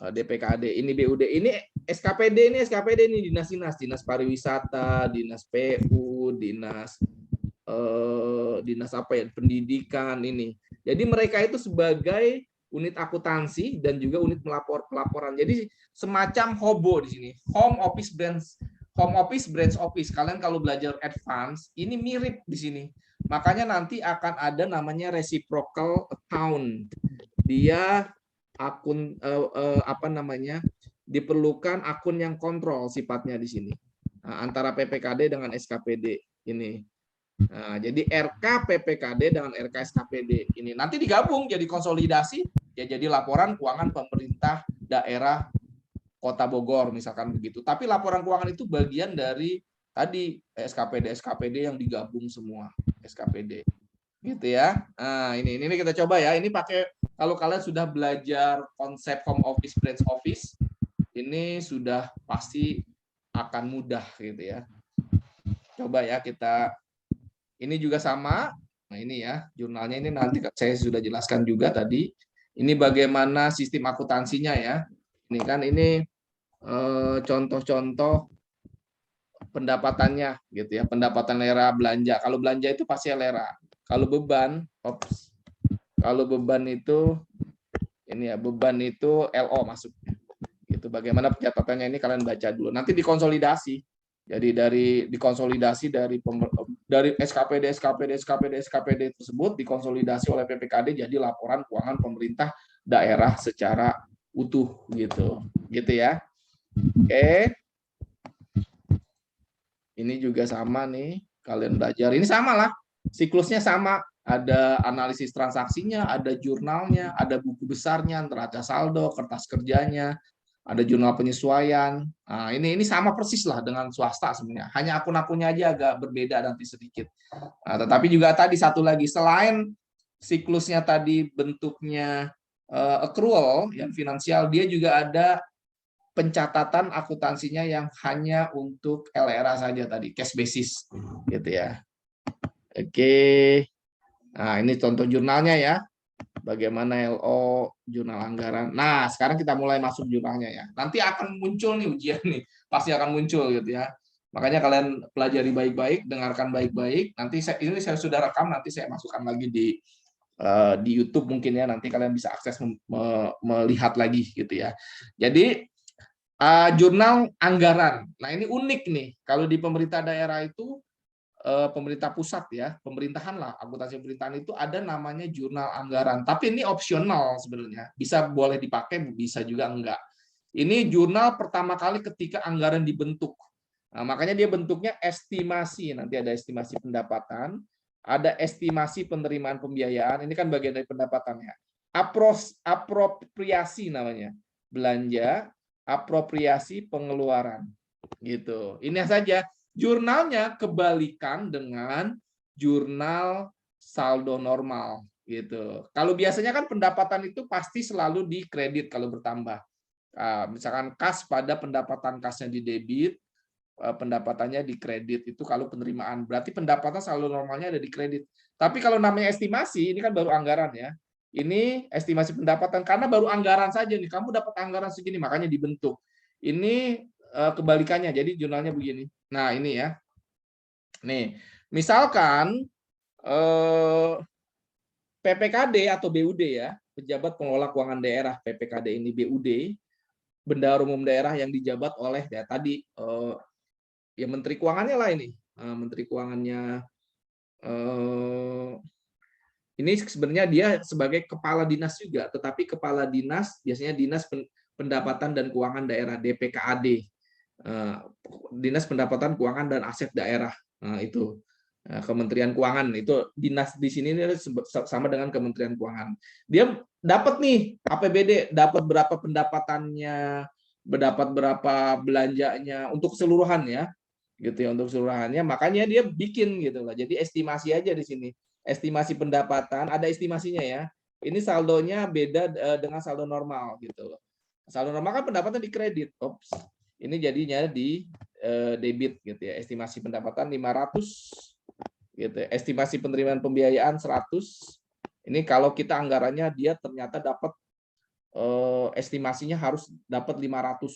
DPKAD ini BUD, ini SKPD ini dinas pariwisata, dinas PU, dinas apa ya, pendidikan ini. Jadi mereka itu sebagai unit akuntansi dan juga unit pelaporan. Jadi semacam HOBO di sini, home office branch office. Kalian kalau belajar advance ini mirip di sini. Makanya nanti akan ada namanya reciprocal account. Dia akun apa namanya? Diperlukan akun yang kontrol sifatnya di sini. Nah, antara PPKD dengan SKPD ini. Nah, jadi RK PPKD dengan RK SKPD ini nanti digabung jadi konsolidasi ya, jadi laporan keuangan pemerintah daerah Kota Bogor misalkan begitu. Tapi laporan keuangan itu bagian dari tadi SKPD yang digabung semua SKPD. Gitu ya. Nah, ini kita coba ya. Ini pakai kalau kalian sudah belajar konsep home office branch office, ini sudah pasti akan mudah gitu ya. Coba ya kita. Ini juga sama. Nah, ini ya, jurnalnya ini nanti saya sudah jelaskan juga tadi. Ini bagaimana sistem akuntansinya ya. Ini kan ini contoh-contoh pendapatannya gitu ya. Pendapatan LRA belanja. Kalau belanja itu pasti LRA. Kalau beban, kalau beban itu ini ya, beban itu LO masuknya. Gitu. Bagaimana pencatatannya ini kalian baca dulu. Nanti dikonsolidasi. Jadi dari dikonsolidasi dari SKPD tersebut dikonsolidasi oleh PPKD jadi laporan keuangan pemerintah daerah secara utuh gitu. Gitu ya. Oke. Ini juga sama nih, kalian belajar. Ini sama lah, siklusnya sama. Ada analisis transaksinya, ada jurnalnya, ada buku besarnya, neraca saldo, kertas kerjanya, ada jurnal penyesuaian. Nah, ini sama persis lah dengan swasta sebenarnya. Hanya akun-akunnya aja agak berbeda nanti sedikit. Nah, tetapi juga tadi satu lagi, selain siklusnya tadi bentuknya accrual yang finansial, dia juga ada pencatatan akuntansinya yang hanya untuk LRA saja tadi, cash basis gitu ya. Oke. Nah, ini contoh jurnalnya ya. Bagaimana LO, jurnal anggaran. Nah, sekarang kita mulai masuk jurnalnya ya. Nanti akan muncul nih ujian nih. Pasti akan muncul gitu ya. Makanya kalian pelajari baik-baik, dengarkan baik-baik. Nanti ini saya sudah rekam, nanti saya masukkan lagi di YouTube mungkin ya. Nanti kalian bisa akses melihat lagi gitu ya. Jadi jurnal anggaran. Nah, ini unik nih. Kalau di pemerintah daerah itu, pemerintah pusat ya, pemerintahan lah, akuntansi pemerintahan itu ada namanya jurnal anggaran. Tapi ini opsional sebenarnya. Bisa boleh dipakai, bisa juga enggak. Ini jurnal pertama kali ketika anggaran dibentuk. Nah, makanya dia bentuknya estimasi. Nanti ada estimasi pendapatan, ada estimasi penerimaan pembiayaan. Ini kan bagian dari pendapatannya. Apropriasi namanya. Belanja, apropriasi pengeluaran gitu. Ini saja jurnalnya kebalikan dengan jurnal saldo normal gitu. Kalau biasanya kan pendapatan itu pasti selalu dikredit kalau bertambah. Misalkan kas pada pendapatan kasnya di debit, pendapatannya di kredit itu kalau penerimaan. Berarti pendapatan saldo normalnya ada di kredit. Tapi kalau namanya estimasi, ini kan baru anggaran ya. Ini estimasi pendapatan karena baru anggaran saja nih. Kamu dapat anggaran segini makanya dibentuk. Ini kebalikannya. Jadi jurnalnya begini. Nah, ini ya. Nih, misalkan PPKD atau BUD ya, pejabat pengelola keuangan daerah, PPKD ini BUD, bendahara umum daerah yang dijabat oleh ya tadi ya menteri keuangannya lah ini. Menteri keuangannya ini sebenarnya dia sebagai kepala dinas juga, tetapi kepala dinas biasanya dinas pendapatan dan keuangan daerah DPKAD, dinas pendapatan keuangan dan aset daerah. Itu Kementerian Keuangan itu dinas di sini sama dengan Kementerian Keuangan. Dia dapat nih APBD, dapat berapa pendapatannya, dapat berapa belanjanya untuk keseluruhan ya, gitu ya untuk keseluruhannya. Makanya dia bikin gitu lah. Jadi estimasi aja di sini. Estimasi pendapatan ada estimasinya ya. Ini saldonya beda dengan saldo normal gitu loh. Saldo normal kan pendapatan di kredit. Ops. Ini jadinya di debit gitu ya. Estimasi pendapatan 500 gitu. Estimasi penerimaan pembiayaan 100. Ini kalau kita anggarannya dia ternyata dapat estimasinya harus dapat 500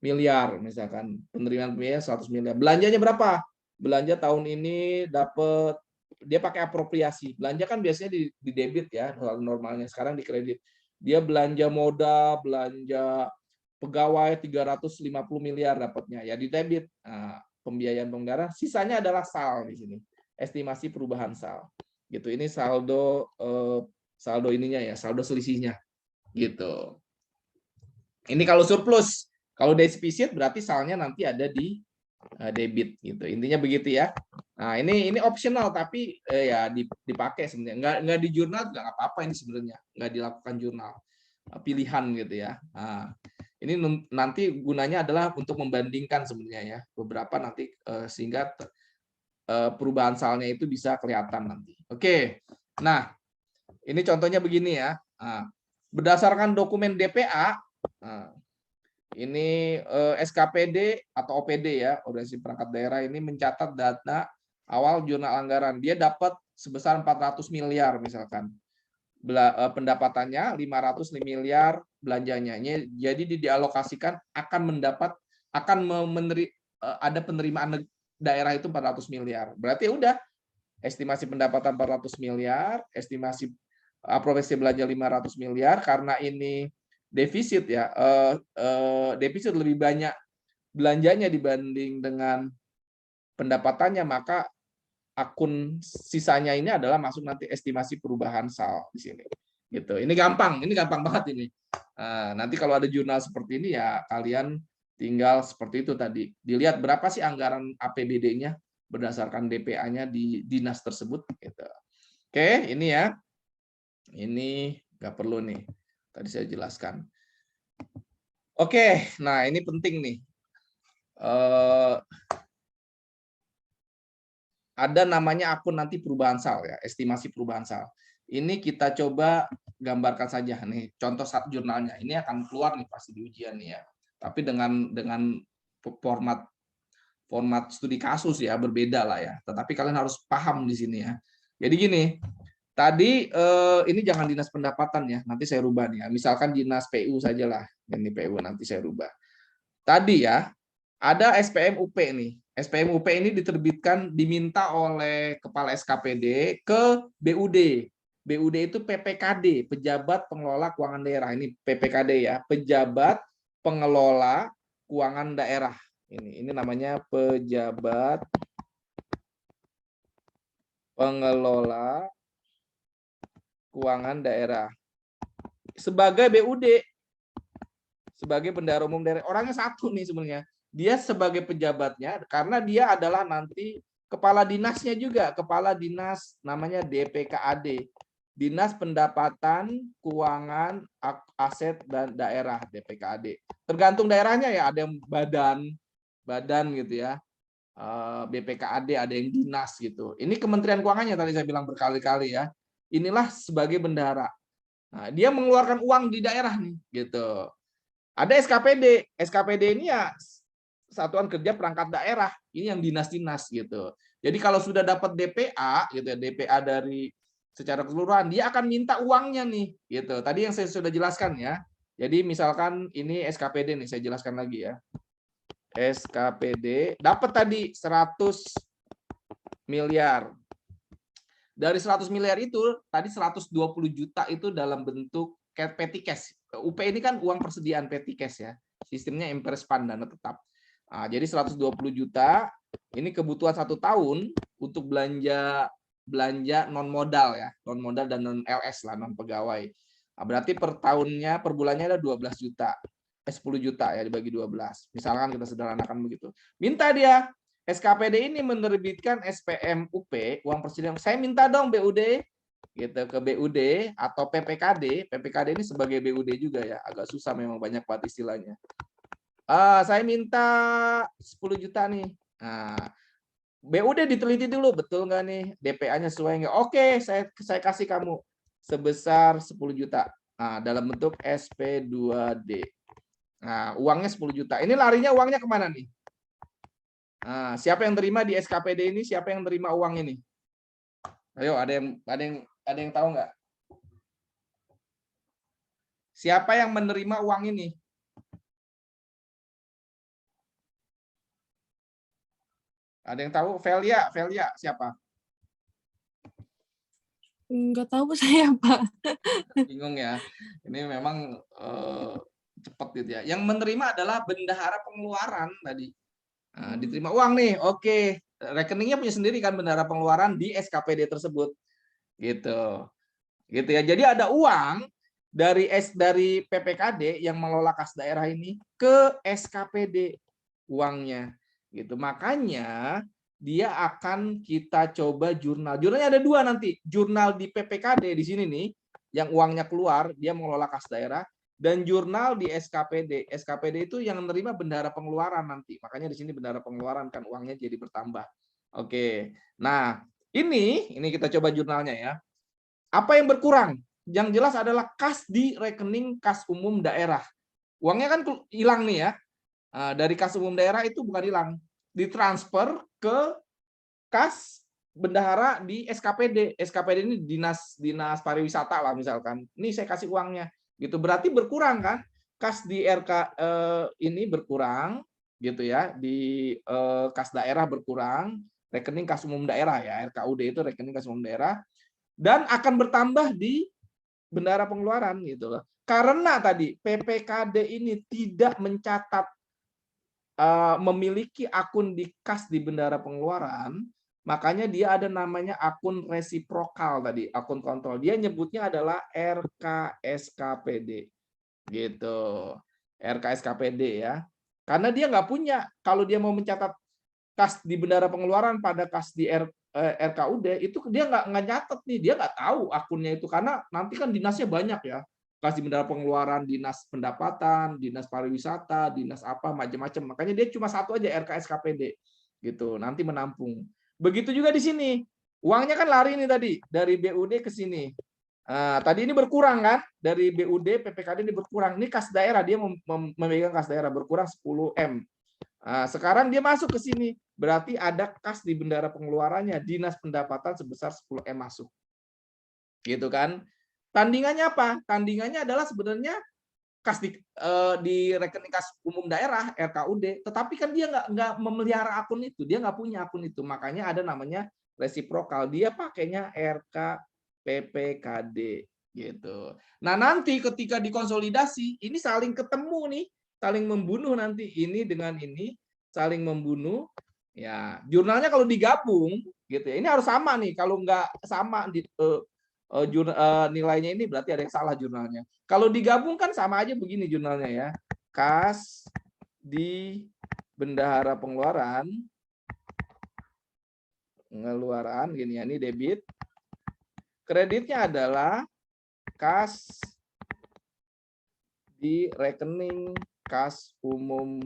miliar misalkan, penerimaan pembiayaan 100 miliar. Belanjanya berapa? Belanja tahun ini dapat, dia pakai apropriasi. Belanja kan biasanya di debit ya, normalnya. Sekarang di kredit. Dia belanja modal, belanja pegawai 350 miliar dapatnya ya di debit. Nah, pembiayaan pengendara, sisanya adalah SAL di sini. Estimasi perubahan SAL. Gitu. Ini saldo ininya ya, saldo selisihnya. Gitu. Ini kalau surplus. Kalau defisit berarti salnya nanti ada di debit gitu. Intinya begitu ya. Nah, ini optional tapi ya dipakai sebenarnya. Nggak di jurnal nggak apa-apa ini sebenarnya. Nggak dilakukan jurnal. Pilihan gitu ya. Nah, ini nanti gunanya adalah untuk membandingkan sebenarnya ya. Beberapa nanti sehingga perubahan salnya itu bisa kelihatan nanti. Oke. Nah, ini contohnya begini ya. Nah, berdasarkan dokumen DPA, nah, ini SKPD atau OPD ya, Organisasi Perangkat Daerah ini mencatat data awal jurnal anggaran. Dia dapat sebesar 400 miliar misalkan. Pendapatannya 500 miliar, belanjanya. Jadi dialokasikan akan ada penerimaan daerah itu 400 miliar. Berarti udah estimasi pendapatan 400 miliar, estimasi apropriasi belanja 500 miliar karena ini defisit ya, defisit lebih banyak belanjanya dibanding dengan pendapatannya, maka akun sisanya ini adalah masuk nanti estimasi perubahan SAL di sini. Gitu. Ini gampang banget ini. Nanti kalau ada jurnal seperti ini ya kalian tinggal seperti itu tadi. Dilihat berapa sih anggaran APBD-nya berdasarkan DPA-nya di dinas tersebut. Gitu. Oke, ini ya. Ini nggak perlu nih. Tadi saya jelaskan. Oke, nah ini penting nih. Ada namanya akun nanti perubahan SAL ya, estimasi perubahan SAL. Ini kita coba gambarkan saja nih, contoh satu jurnalnya. Ini akan keluar nih pasti di ujian nih ya. Tapi dengan format studi kasus ya, berbeda lah ya. Tetapi kalian harus paham di sini ya. Jadi gini, tadi ini jangan dinas pendapatan ya, nanti saya rubah nih ya. Misalkan dinas PU sajalah, ini PU nanti saya rubah. Tadi ya, ada SPM UP nih. SPM UP ini diminta oleh Kepala SKPD ke BUD. BUD itu PPKD, Pejabat Pengelola Keuangan Daerah. Ini PPKD ya, Pejabat Pengelola Keuangan Daerah. Ini namanya Pejabat Pengelola Keuangan Daerah. Sebagai BUD, sebagai bendahara umum daerah. Orangnya satu nih sebenarnya. Dia sebagai pejabatnya karena dia adalah nanti kepala dinasnya juga, kepala dinas namanya DPKAD. Dinas Pendapatan, Keuangan, Aset dan Daerah DPKAD. Tergantung daerahnya ya, ada yang badan gitu ya. BPKAD ada yang dinas gitu. Ini Kementerian Keuangannya tadi saya bilang berkali-kali ya. Inilah sebagai bendahara. Nah, dia mengeluarkan uang di daerah nih gitu. Ada SKPD. SKPD ini ya Satuan Kerja Perangkat Daerah. Ini yang dinas-dinas gitu. Jadi kalau sudah dapat DPA gitu ya, DPA dari secara keseluruhan, dia akan minta uangnya nih gitu. Tadi yang saya sudah jelaskan ya. Jadi misalkan ini SKPD nih, saya jelaskan lagi ya. SKPD dapat tadi 100 miliar. Dari 100 miliar itu tadi 120 juta itu dalam bentuk petty cash. UP ini kan uang persediaan petty cash ya. Sistemnya imperspan dana tetap. Nah, jadi 120 juta ini kebutuhan 1 tahun untuk belanja non modal ya, non modal dan non LS lah, non pegawai. Nah, berarti per tahunnya, per bulannya ada 12 juta. 10 juta ya dibagi 12. Misalkan kita sederhanakan begitu. Minta dia SKPD ini menerbitkan SPM UP, uang persediaan. Saya minta dong BUD gitu ke BUD atau PPKD. PPKD ini sebagai BUD juga ya, agak susah memang, banyak banget istilahnya. Saya minta 10 juta nih. Nah, BUD diteliti dulu betul nggak nih DPA-nya sesuai nggak? Oke, saya kasih kamu sebesar 10 juta. Nah, dalam bentuk SP2D. Nah, uangnya 10 juta. Ini larinya uangnya kemana nih? Nah, siapa yang terima di SKPD ini? Siapa yang terima uang ini? Ayo, ada yang tahu nggak? Siapa yang menerima uang ini? Ada yang tahu? Velia siapa? Nggak tahu saya, Pak. Bingung ya. Ini memang cepat gitu ya. Yang menerima adalah bendahara pengeluaran tadi. Nah, diterima uang nih, oke. Rekeningnya punya sendiri kan bendahara pengeluaran di SKPD tersebut. Gitu ya. Jadi ada uang dari PPKD yang mengelola kas daerah ini ke SKPD uangnya gitu. Makanya dia akan kita coba jurnal. Jurnalnya ada 2 nanti. Jurnal di PPKD di sini nih yang uangnya keluar, dia mengelola kas daerah, dan jurnal di SKPD. SKPD itu yang menerima bendahara pengeluaran nanti. Makanya di sini bendahara pengeluaran kan uangnya jadi bertambah. Oke. Nah, ini kita coba jurnalnya ya. Apa yang berkurang? Yang jelas adalah kas di rekening kas umum daerah. Uangnya kan hilang nih ya. Dari kas umum daerah itu bukan hilang, ditransfer ke kas bendahara di SKPD. SKPD ini dinas pariwisata lah misalkan. Ini saya kasih uangnya. Gitu berarti berkurang kan? Kas di RK ini berkurang gitu ya. Di kas daerah berkurang, rekening kas umum daerah ya. RKUD itu rekening kas umum daerah. Dan akan bertambah di bendahara pengeluaran gitu loh. Karena tadi PPKD ini tidak mencatat memiliki akun di kas di bendahara pengeluaran, makanya dia ada namanya akun resiprokal tadi, akun kontrol. Dia nyebutnya adalah RKSKPD, gitu. RKSKPD ya. Karena dia nggak punya, kalau dia mau mencatat kas di bendahara pengeluaran pada kas di RKUD itu dia nggak nyatet nih, dia nggak tahu akunnya itu karena nanti kan dinasnya banyak ya, kas di bendahara pengeluaran, dinas pendapatan, dinas pariwisata, dinas apa macam-macam, makanya dia cuma satu aja RKSKPD gitu, nanti menampung. Begitu juga di sini, uangnya kan lari nih tadi dari BUD ke sini. Nah, tadi ini berkurang kan dari BUD PPKD ini berkurang, ini kas daerah dia memegang kas daerah berkurang 10 M. Nah, sekarang dia masuk ke sini, berarti ada kas di bendahara pengeluarannya, dinas pendapatan sebesar 10 M masuk. Gitu kan. Tandingannya apa? Tandingannya adalah sebenarnya kas di rekening kas umum daerah RKUD, tetapi kan dia nggak memelihara akun itu, dia nggak punya akun itu, makanya ada namanya resiprokal, dia pakainya RKPPKD gitu. Nah nanti ketika dikonsolidasi ini saling ketemu nih, saling membunuh nanti ini dengan ini saling membunuh ya. Jurnalnya kalau digabung gitu ya, ini harus sama nih, kalau nggak sama nilainya ini berarti ada yang salah jurnalnya. Kalau digabung kan sama aja begini jurnalnya ya. Kas di bendahara pengeluaran gini ya, ini debit. Kreditnya adalah kas di rekening kas umum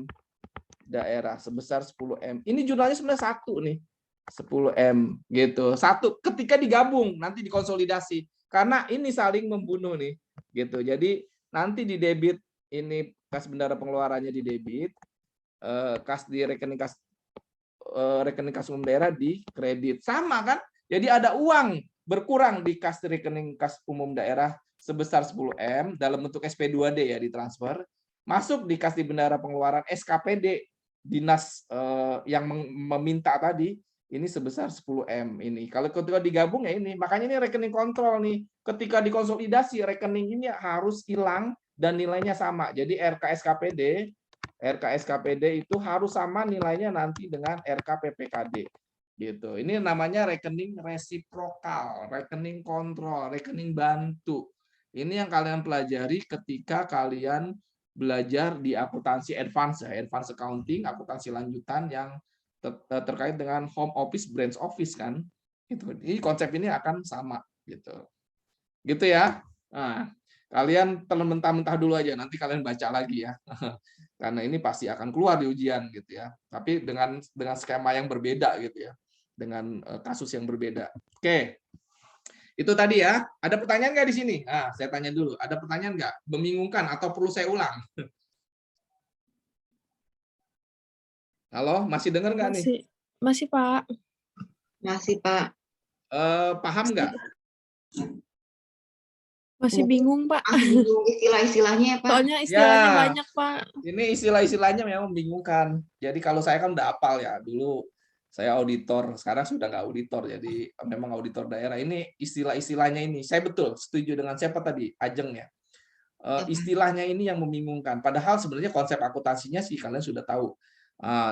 daerah sebesar 10 M. Ini jurnalnya sebenarnya satu nih. 10 M gitu. Satu ketika digabung nanti dikonsolidasi karena ini saling membunuh nih gitu. Jadi nanti di debit ini kas bendahara pengeluarannya di debit, kas di rekening kas umum daerah di kredit. Sama kan? Jadi ada uang berkurang di kas di rekening kas umum daerah sebesar 10 M dalam bentuk SP2D ya ditransfer, masuk di kas di bendahara pengeluaran SKPD dinas yang meminta tadi ini sebesar 10 M ini. Kalau ketika digabung ya ini, makanya ini rekening kontrol nih. Ketika dikonsolidasi rekening ini harus hilang dan nilainya sama. Jadi RKSKPD itu harus sama nilainya nanti dengan RKPPKD. Gitu. Ini namanya rekening resiprokal, rekening kontrol, rekening bantu. Ini yang kalian pelajari ketika kalian belajar di akuntansi advance ya, advance accounting, akuntansi lanjutan yang terkait dengan home office, branch office kan. Gitu. Ini konsep ini akan sama gitu. Gitu ya. Nah, kalian telan mentah-mentah dulu aja, nanti kalian baca lagi ya. Karena ini pasti akan keluar di ujian gitu ya. Tapi dengan skema yang berbeda gitu ya. Dengan kasus yang berbeda. Oke. Itu tadi ya. Ada pertanyaan nggak di sini? Nah, saya tanya dulu. Ada pertanyaan nggak? Membingungkan atau perlu saya ulang? Halo, masih dengar nggak nih? Masih, Pak. Masih, Pak. Paham nggak? Masih bingung, Pak. Bingung istilah-istilahnya ya, Pak. Soalnya istilahnya Ya, banyak, Pak. ini istilah-istilahnya memang membingungkan. Jadi kalau saya kan udah hafal ya. Dulu saya auditor, sekarang sudah nggak auditor. Jadi memang auditor daerah. Ini istilah-istilahnya ini. Saya betul setuju dengan siapa tadi? Ajeng ya. Istilahnya ini yang membingungkan. Padahal sebenarnya konsep akuntansinya sih kalian sudah tahu.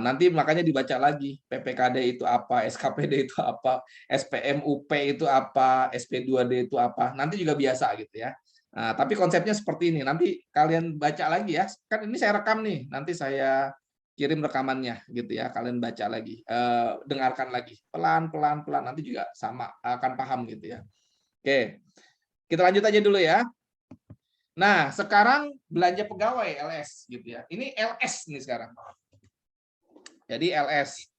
Nanti makanya dibaca lagi PPKD itu apa, SKPD itu apa, SPMUP itu apa, SP2D itu apa. Nanti juga biasa gitu ya. Tapi konsepnya seperti ini. Nanti kalian baca lagi ya. Kan ini saya rekam nih. Nanti saya kirim rekamannya gitu ya. Kalian baca lagi, dengarkan lagi pelan-pelan nanti juga sama akan paham gitu ya. Oke. Kita lanjut aja dulu ya. Nah, sekarang belanja pegawai LS gitu ya. Ini LS nih sekarang. Jadi LS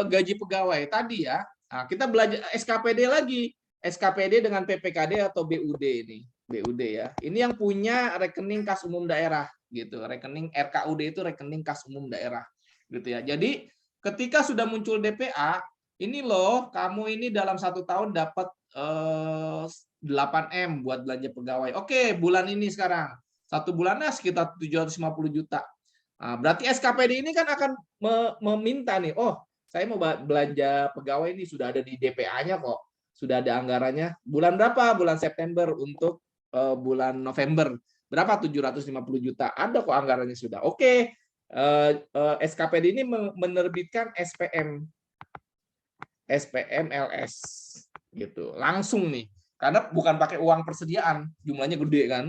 gaji pegawai tadi ya. Nah, kita belajar SKPD lagi. SKPD dengan PPKD atau BUD ini. BUD ya. Ini yang punya rekening kas umum daerah gitu. Rekening RKUD itu rekening kas umum daerah gitu ya. Jadi ketika sudah muncul DPA, ini loh kamu ini dalam 1 tahun dapat 8M buat belanja pegawai. Oke, bulan ini sekarang 1 bulannya sekitar 750 juta. Nah, berarti SKPD ini kan akan meminta nih, oh saya mau belanja pegawai ini sudah ada di DPA-nya kok, sudah ada anggarannya. Bulan berapa? Bulan September untuk bulan November. Berapa? 750 juta. Ada kok anggarannya sudah. Oke, SKPD ini menerbitkan SPM LS gitu. Langsung nih. Karena bukan pakai uang persediaan, jumlahnya gede kan.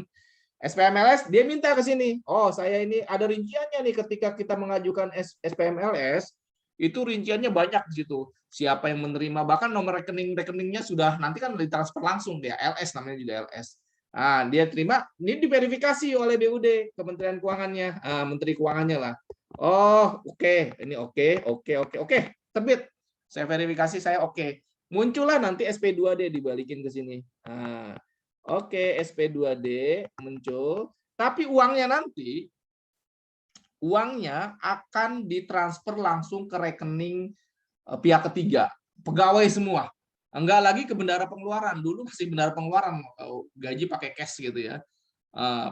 SPM LS dia minta ke sini. Oh, saya ini ada rinciannya nih ketika kita mengajukan SPM LS, itu rinciannya banyak di situ. Siapa yang menerima, bahkan nomor rekeningnya sudah nanti kan ditransfer langsung dia, LS namanya juga LS. Nah, dia terima, ini diverifikasi oleh BUD, Kementerian Keuangannya, Menteri Keuangannya lah. Oh, oke, ini oke, terbit. Saya verifikasi, saya oke. Muncullah nanti SP2D dibalikin ke sini. Nah, oke, SP2D muncul, tapi uangnya akan ditransfer langsung ke rekening pihak ketiga, pegawai semua. Enggak lagi ke bendara pengeluaran. Dulu masih bendara pengeluaran, gaji pakai cash gitu ya.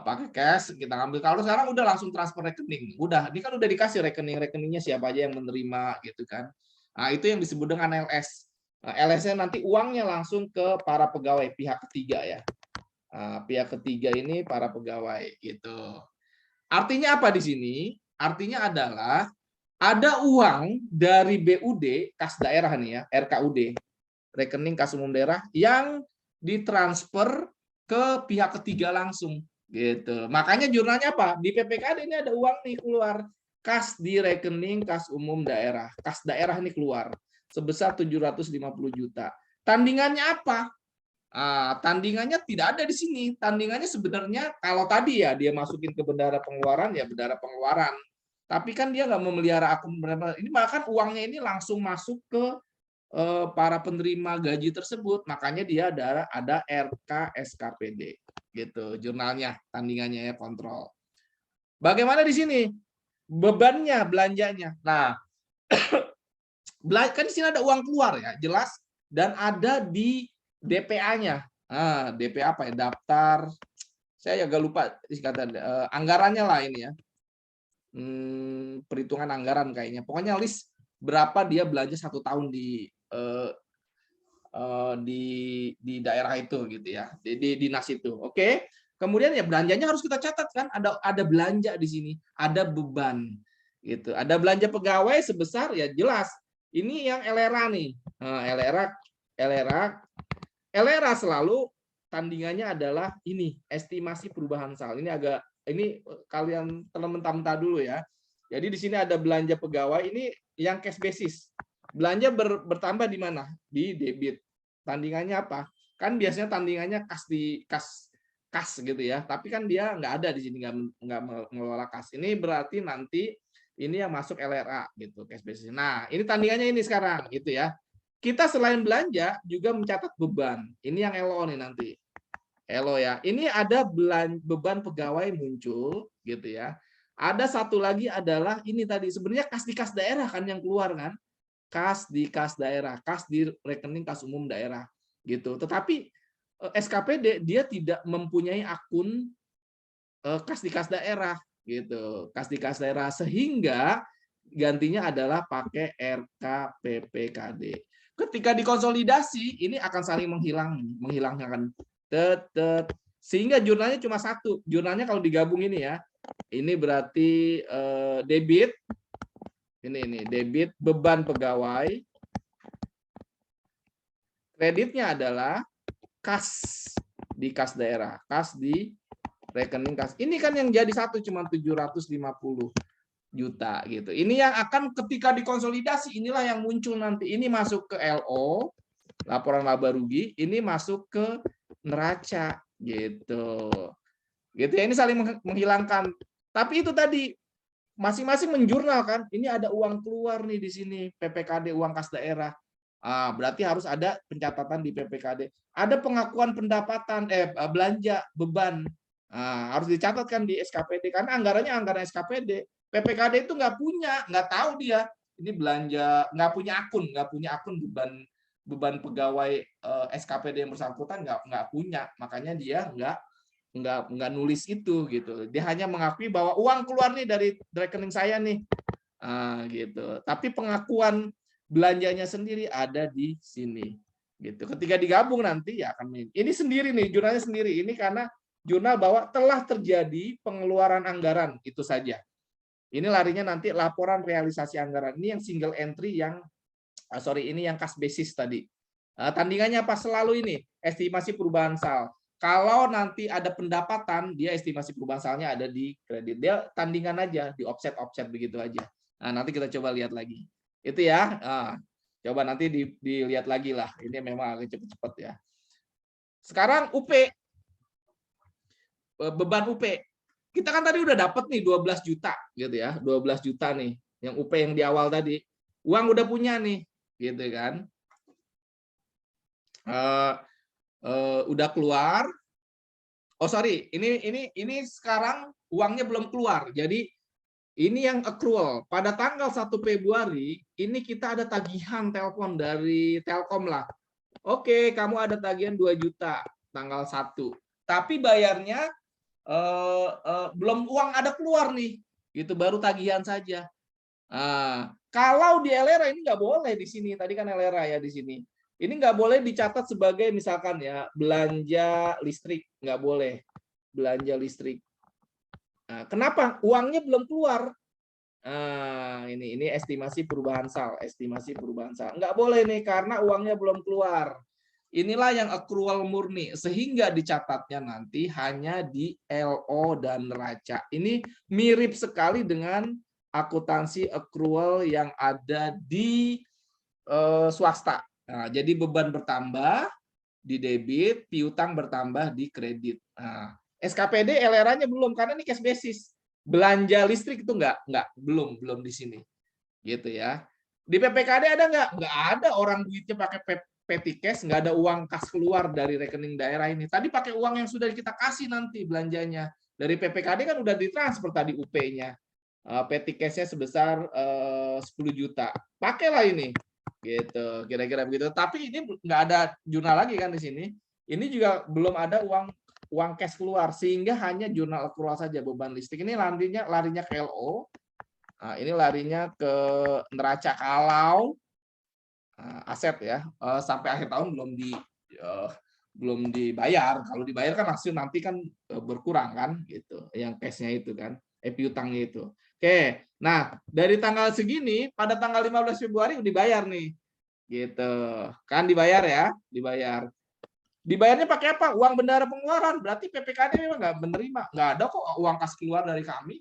Pakai cash kita ambil. Kalau sekarang udah langsung transfer rekening. Udah, ini kan udah dikasih rekeningnya siapa aja yang menerima gitu kan. Nah, itu yang disebut dengan LS. LS-nya nanti uangnya langsung ke para pegawai pihak ketiga ya. Pihak ketiga ini para pegawai gitu. Artinya apa di sini? Artinya adalah ada uang dari BUD, kas daerah nih ya, RKUD, rekening kas umum daerah yang ditransfer ke pihak ketiga langsung gitu. Makanya jurnalnya apa? Di PPKD ini ada uang nih keluar, kas di rekening kas umum daerah. Kas daerah ini keluar sebesar 750 juta. Tandingannya apa? Tandingannya tidak ada di sini. Tandingannya sebenarnya kalau tadi ya dia masukin ke bendara pengeluaran ya bendara pengeluaran. Tapi kan dia nggak memelihara akun berapa. Ini bahkan uangnya ini langsung masuk ke para penerima gaji tersebut. Makanya dia ada RK SKPD gitu. Jurnalnya, tandingannya ya kontrol. Bagaimana di sini? Bebannya, belanjanya. Nah, kan di sini ada uang keluar ya, jelas dan ada di DPA-nya. DPA apa ya? Daftar. Saya agak lupa kata anggarannya lah ini ya. Perhitungan anggaran kayaknya. Pokoknya list berapa dia belanja 1 tahun di daerah itu gitu ya. Di dinas itu. Oke. Kemudian ya belanjanya harus kita catat kan. Ada belanja di sini, ada beban gitu. Ada belanja pegawai sebesar ya jelas. Ini yang LRA nih. LRA selalu tandingannya adalah ini estimasi perubahan saldo. Ini kalian mentah-mentah dulu ya. Jadi di sini ada belanja pegawai ini yang cash basis. Belanja bertambah di mana? Di debit. Tandingannya apa? Kan biasanya tandingannya kas gitu ya. Tapi kan dia nggak ada di sini, nggak mengelola kas. Ini berarti nanti ini yang masuk LRA gitu, cash basis. Nah, ini tandingannya ini sekarang gitu ya. Kita selain belanja juga mencatat beban. Ini yang LO nih nanti. LO ya. Ini ada beban pegawai muncul gitu ya. Ada satu lagi adalah ini tadi sebenarnya kas di kas daerah kan yang keluar kan. Kas di kas daerah, kas di rekening kas umum daerah gitu. Tetapi SKPD dia tidak mempunyai akun kas di kas daerah gitu. Kas di kas daerah sehingga gantinya adalah pakai RKPPKD. Ketika dikonsolidasi ini akan saling menghilangkan sehingga jurnalnya cuma satu. Jurnalnya kalau digabung ini ya. Ini berarti debit. Ini debit beban pegawai. Kreditnya adalah kas di kas daerah, kas di rekening kas. Ini kan yang jadi satu cuma 750 juta gitu. Ini yang akan ketika dikonsolidasi inilah yang muncul nanti. Ini masuk ke LO, laporan laba rugi, ini masuk ke neraca gitu. Gitu ya, ini saling menghilangkan. Tapi itu tadi masing-masing menjurnal kan. Ini ada uang keluar nih di sini, PPKD uang kas daerah. Berarti harus ada pencatatan di PPKD. Ada pengakuan pendapatan belanja beban. Harus dicatatkan di SKPD karena anggarannya anggaran SKPD. PPKD itu nggak tahu dia ini belanja, nggak punya akun beban pegawai SKPD yang bersangkutan nggak punya, makanya dia nggak nulis itu gitu. Dia hanya mengakui bahwa uang keluar nih dari rekening saya nih, gitu. Tapi pengakuan belanjanya sendiri ada di sini, gitu. Ketika digabung nanti ya akan ini sendiri nih jurnalnya sendiri. Ini karena jurnal bahwa telah terjadi pengeluaran anggaran itu saja. Ini larinya nanti laporan realisasi anggaran. Ini yang single entry yang ini yang cash basis tadi. Tandingannya apa? Selalu ini estimasi perubahan sal. Kalau nanti ada pendapatan, dia estimasi perubahan salnya ada di kredit. Dia tandingan aja, di offset begitu aja. Nah, nanti kita coba lihat lagi. Itu ya. Coba nanti dilihat lagi lah. Ini memang agak cepet-cepet ya. Sekarang UP. Beban UP. Kita kan tadi udah dapat nih 12 juta gitu ya. 12 juta nih yang UP yang di awal tadi. Uang udah punya nih, gitu kan. Udah keluar. Oh sorry, ini sekarang uangnya belum keluar. Jadi ini yang accrual. Pada tanggal 1 Februari ini kita ada tagihan telepon dari Telkom lah. Oke, kamu ada tagihan 2 juta tanggal 1. Tapi bayarnya belum uang ada keluar nih. Itu baru tagihan saja. Kalau di LRA ini nggak boleh di sini. Tadi kan LRA ya di sini. Ini nggak boleh dicatat sebagai misalkan ya belanja listrik, nggak boleh belanja listrik. Kenapa? Uangnya belum keluar. Ini estimasi perubahan sal, nggak boleh nih karena uangnya belum keluar. Inilah yang accrual murni sehingga dicatatnya nanti hanya di LO dan neraca. Ini mirip sekali dengan akuntansi accrual yang ada di swasta. Nah, jadi beban bertambah di debit, piutang bertambah di kredit. Nah, SKPD LRA-nya belum karena ini cash basis. Belanja listrik itu belum di sini. Gitu ya. Di PPKD ada nggak? Nggak ada, orang duitnya pakai petty cash, nggak ada uang kas keluar dari rekening daerah ini. Tadi pakai uang yang sudah kita kasih nanti belanjanya. Dari PPKD kan udah ditransfer tadi UP-nya. Petty cash-nya sebesar 10 juta. Pakailah ini. Gitu, kira-kira begitu. Tapi ini nggak ada jurnal lagi kan di sini. Ini juga belum ada uang cash keluar sehingga hanya jurnal accrual saja beban listrik. Ini larinya ke LO. Nah, ini larinya ke neraca kalau aset ya. Sampai akhir tahun belum dibayar. Kalau dibayar kan hasil nanti kan berkurang kan gitu. Yang cash-nya itu kan, piutangnya itu. Oke, nah dari tanggal segini pada tanggal 15 Februari dibayar nih, gitu kan, dibayar ya, dibayar. Dibayarnya pakai apa? Uang bendahara pengeluaran. Berarti PPKD memang nggak menerima, nggak ada kok uang kas keluar dari kami.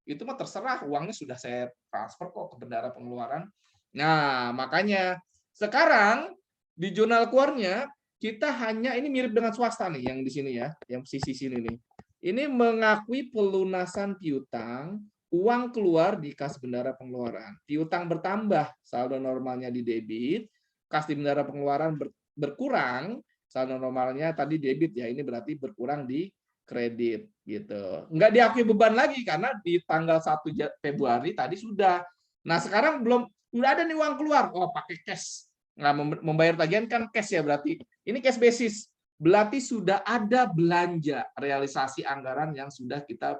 Itu mah terserah, uangnya sudah saya transfer kok ke bendahara pengeluaran. Nah makanya sekarang di jurnal keluarnya kita hanya ini mirip dengan swasta nih yang di sini ya, yang sisi sini nih. Ini mengakui pelunasan piutang, uang keluar di kas bendahara pengeluaran. Piutang bertambah, saldo normalnya di debit, kas di bendahara pengeluaran berkurang, saldo normalnya tadi debit ya, ini berarti berkurang di kredit gitu. Nggak diakui beban lagi karena di tanggal 1 Februari tadi sudah. Nah, sekarang belum, udah ada nih uang keluar. Oh, pakai cash. Nah, membayar tagihan kan cash ya berarti. Ini cash basis. Berarti sudah ada belanja realisasi anggaran yang sudah kita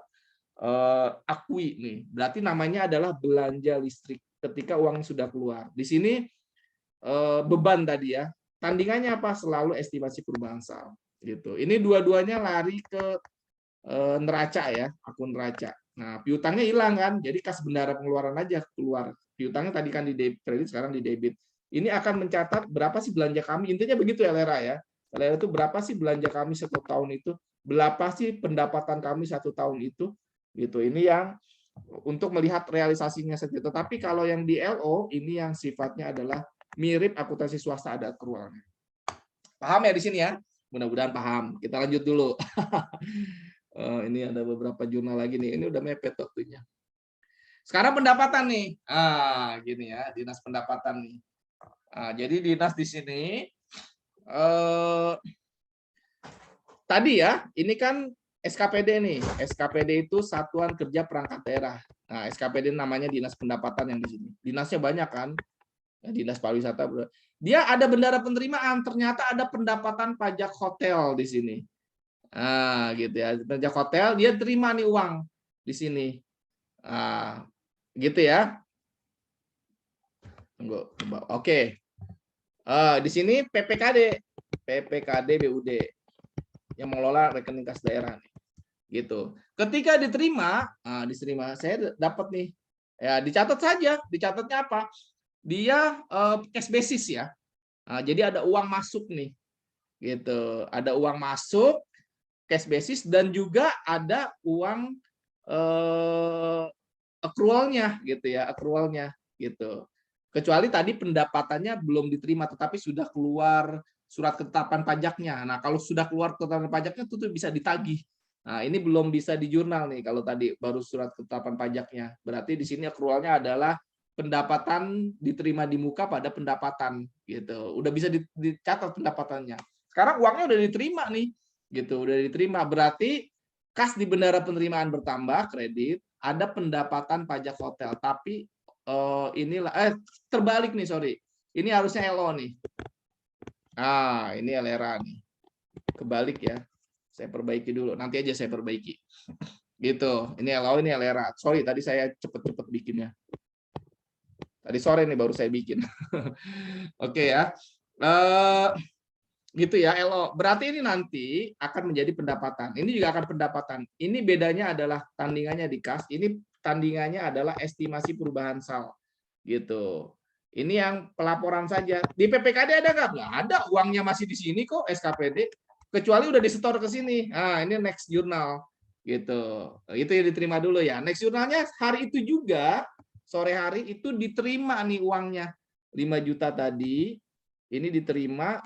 akui nih. Berarti namanya adalah belanja listrik ketika uang sudah keluar. Di sini beban tadi ya. Tandingannya apa? Selalu estimasi perubahan sal. Gitu. Ini dua-duanya lari ke neraca ya, akun neraca. Nah, piutangnya hilang kan. Jadi kas bendahara pengeluaran aja keluar. Piutangnya tadi kan di kredit, sekarang di debit. Ini akan mencatat berapa sih belanja kami. Intinya begitu ya, LRA ya. LRA itu berapa sih belanja kami 1 tahun itu, berapa sih pendapatan kami 1 tahun itu, gitu. Ini yang untuk melihat realisasinya saja. Tetapi kalau yang di LO ini yang sifatnya adalah mirip akuntansi swasta, ada accrualnya. Paham ya di sini ya? Mudah-mudahan paham. Kita lanjut dulu. Ini ada beberapa jurnal lagi nih. Ini udah mepet waktunya. Sekarang pendapatan nih. Gini ya, dinas pendapatan nih. Jadi dinas di sini tadi ya, ini kan SKPD nih. SKPD itu Satuan Kerja Perangkat Daerah. Nah, SKPD namanya Dinas Pendapatan yang di sini. Dinasnya banyak kan? Dinas Pariwisata. Dia ada bendahara penerimaan, ternyata ada pendapatan pajak hotel di sini. Gitu ya. Pajak hotel, dia terima nih uang di sini. Gitu ya. Tunggu, coba. Oke. Di sini PPKD BUD yang mengelola rekening kas daerah nih. gitu. Ketika diterima, saya dapat nih, ya dicatat saja, dicatatnya apa? Dia cash basis ya. Jadi ada uang masuk nih, gitu. Ada uang masuk, cash basis, dan juga ada uang accrualnya, gitu ya, accrualnya, gitu. Kecuali tadi pendapatannya belum diterima, tetapi sudah keluar surat ketetapan pajaknya. Nah, kalau sudah keluar ketetapan pajaknya itu tuh bisa ditagih. Nah, ini belum bisa di jurnal nih kalau tadi baru surat ketetapan pajaknya. Berarti di sini accrualnya adalah pendapatan diterima di muka pada pendapatan gitu. Udah bisa dicatat pendapatannya. Sekarang uangnya udah diterima nih. Gitu, udah diterima. Berarti kas di bendara penerimaan bertambah kredit, ada pendapatan pajak hotel, tapi terbalik nih, sorry. Ini harusnya LO nih. Ini LRA nih. Kebalik ya. Saya perbaiki dulu. Nanti aja saya perbaiki. Gitu. Ini LO, ini LRA. Sorry, tadi saya cepet-cepet bikinnya. Tadi sore nih baru saya bikin. Oke ya. Gitu ya, LO. Berarti ini nanti akan menjadi pendapatan. Ini juga akan pendapatan. Ini bedanya adalah tandingannya di kas. Ini tandingannya adalah estimasi perubahan sal. Gitu. Ini yang pelaporan saja. Di PPKD ada nggak? Nggak ada. Uangnya masih di sini kok, SKPD. Kecuali udah disetor ke sini. Ini next journal. Gitu. Itu yang diterima dulu ya. Next jurnalnya hari itu juga, sore hari itu diterima nih uangnya. 5 juta tadi. Ini diterima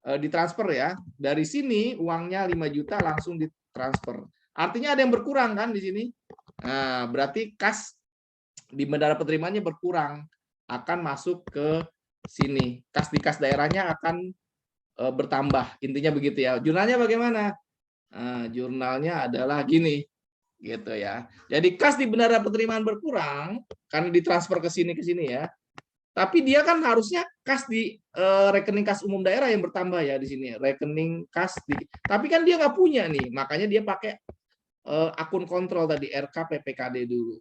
ditransfer ya. Dari sini uangnya 5 juta langsung ditransfer. Artinya ada yang berkurang kan di sini. Nah, berarti kas di bendara penerimaannya berkurang, akan masuk ke sini. Kas di kas daerahnya akan bertambah. Intinya begitu ya. Jurnalnya bagaimana? Jurnalnya adalah gini. Gitu ya. Jadi kas di bendara penerimaan berkurang karena ditransfer ke sini ya. Tapi dia kan harusnya kas di rekening kas umum daerah yang bertambah ya di sini, rekening kas di. Tapi kan dia nggak punya nih, makanya dia pakai akun kontrol tadi RK PPKD dulu.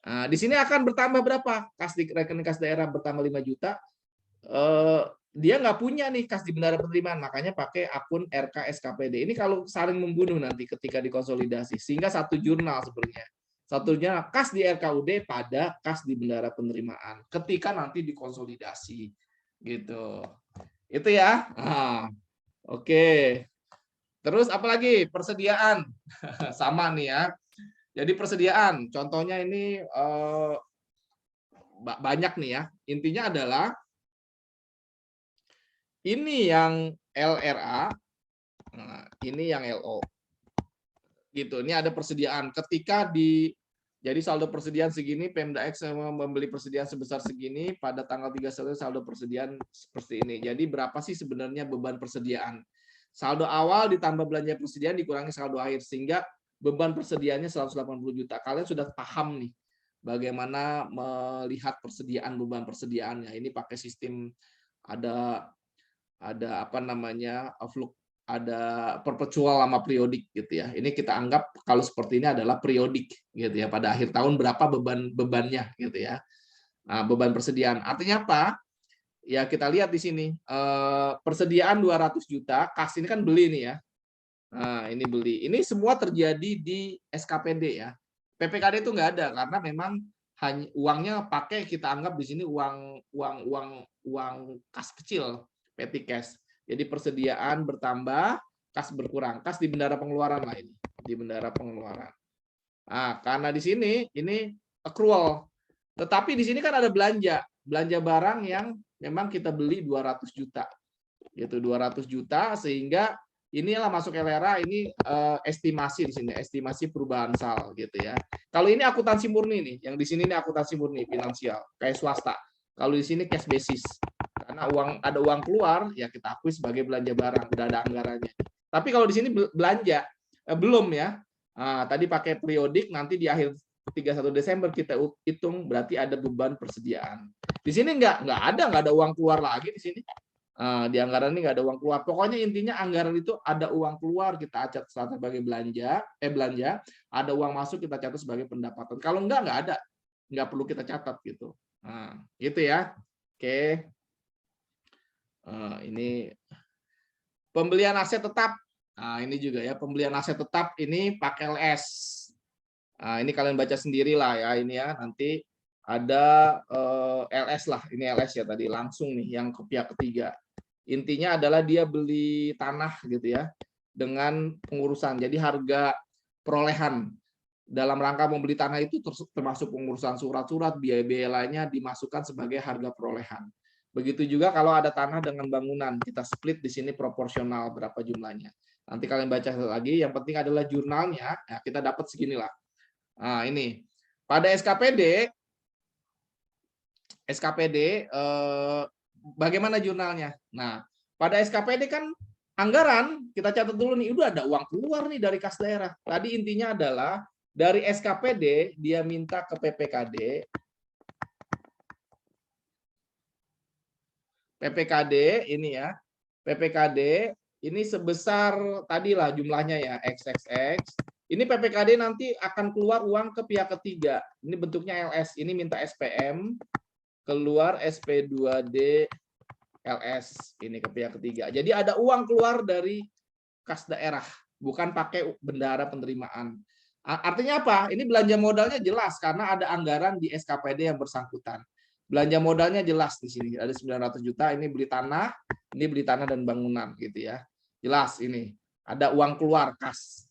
Nah, di sini akan bertambah berapa? Kas di rekening kas daerah bertambah 5 juta. Dia nggak punya nih kas di bendara penerimaan, makanya pakai akun RK SKPD. Ini kalau saling membunuh nanti ketika dikonsolidasi, sehingga satu jurnal sebenarnya. Satunya kas di RKUD pada kas di bendara penerimaan ketika nanti dikonsolidasi gitu. Itu ya. Oke. Terus apalagi persediaan. Sama nih ya. Jadi persediaan, contohnya ini banyak nih ya. Intinya adalah ini yang LRA, ini yang LO. Gitu. Ini ada persediaan. Ketika jadi saldo persediaan segini, Pemda X membeli persediaan sebesar segini, pada tanggal 31 saldo persediaan seperti ini. Jadi berapa sih sebenarnya beban persediaan? Saldo awal ditambah belanja persediaan dikurangi saldo akhir, sehingga beban persediaannya 180 juta. Kalian sudah paham nih bagaimana melihat persediaan, beban persediaannya. Ini pakai sistem ada apa namanya, ada perpetual sama periodik gitu ya. Ini kita anggap kalau seperti ini adalah periodik gitu ya. Pada akhir tahun berapa bebannya gitu ya. Nah, beban persediaan. Artinya apa? Ya kita lihat di sini. Persediaan 200 juta, kas ini kan beli nih ya. Nah, ini beli. Ini semua terjadi di SKPD ya. PPKD itu nggak ada karena memang hanya uangnya pakai, kita anggap di sini uang kas kecil, petty cash. Jadi persediaan bertambah, kas berkurang. Kas di bendara pengeluaran lah ini, di bendara pengeluaran. Karena di sini ini accrual. Tetapi di sini kan ada belanja barang yang memang kita beli 200 juta. Gitu 200 juta, sehingga inilah masuk LRA, ini estimasi di sini, estimasi perubahan sal gitu ya. Kalau ini akuntansi murni nih, yang di sini ini akuntansi murni finansial kayak swasta. Kalau di sini cash basis. Karena ada uang keluar, ya kita akui sebagai belanja barang, udah ada anggarannya. Tapi kalau di sini belanja, belum ya. Tadi pakai periodik, nanti di akhir 31 Desember kita hitung, berarti ada beban persediaan. Di sini nggak ada uang keluar lagi di sini. Di anggaran ini nggak ada uang keluar. Pokoknya intinya anggaran itu ada uang keluar, kita catat sebagai belanja, ada uang masuk kita catat sebagai pendapatan. Kalau nggak ada. Nggak perlu kita catat gitu. Gitu ya. Oke. Ini pembelian aset tetap Nah, ini juga ya, pembelian aset tetap ini pakai LS. Nah, ini kalian baca sendiri lah ya, ini ya, nanti ada LS lah, ini LS ya tadi, langsung nih yang ke pihak ketiga. Intinya adalah dia beli tanah gitu ya, dengan pengurusan. Jadi harga perolehan dalam rangka membeli tanah itu termasuk pengurusan surat-surat, biaya-biaya lainnya dimasukkan sebagai harga perolehan. Begitu juga kalau ada tanah dengan bangunan, kita split di sini proporsional berapa jumlahnya. Nanti kalian baca lagi, yang penting adalah jurnalnya, ya kita dapat seginilah. Nah, ini. Pada SKPD bagaimana jurnalnya? Nah, pada SKPD kan anggaran, kita catat dulu nih, udah ada uang keluar nih dari kas daerah. Tadi intinya adalah dari SKPD dia minta ke PPKD. PPKD ini ya. PPKD ini sebesar tadilah jumlahnya ya, XXX. Ini PPKD nanti akan keluar uang ke pihak ketiga. Ini bentuknya LS, ini minta SPM, keluar SP2D LS, ini ke pihak ketiga. Jadi ada uang keluar dari kas daerah, bukan pakai bendahara penerimaan. Artinya apa? Ini belanja modalnya jelas karena ada anggaran di SKPD yang bersangkutan. Belanja modalnya jelas di sini, ada 900 juta, ini beli tanah dan bangunan gitu ya. Jelas ini, ada uang keluar kas.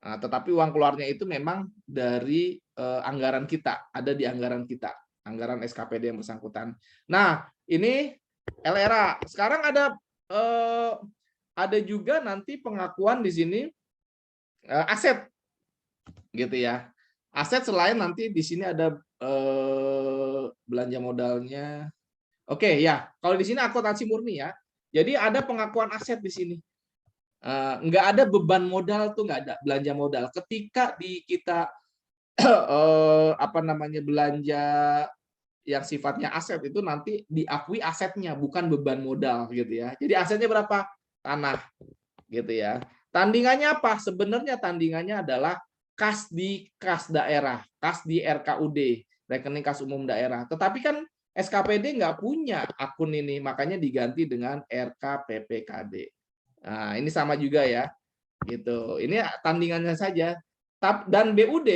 Nah, tetapi uang keluarnya itu memang dari anggaran kita, ada di anggaran kita, anggaran SKPD yang bersangkutan. Nah, ini LRA. Sekarang ada juga nanti pengakuan di sini aset, gitu ya. Aset selain nanti di sini ada belanja modalnya. Oke ya, kalau di sini akuntansi murni ya. Jadi ada pengakuan aset di sini. Nggak ada beban modal tuh, nggak ada belanja modal. Ketika kita belanja yang sifatnya aset itu nanti diakui asetnya, bukan beban modal gitu ya. Jadi asetnya berapa? Tanah gitu ya. Tandingannya apa? Sebenarnya tandingannya adalah kas di kas daerah, kas di RKUD, rekening kas umum daerah. Tetapi kan SKPD nggak punya akun ini, makanya diganti dengan RKPPKD. Nah, ini sama juga ya. Gitu. Ini tandingannya saja. Dan BUD,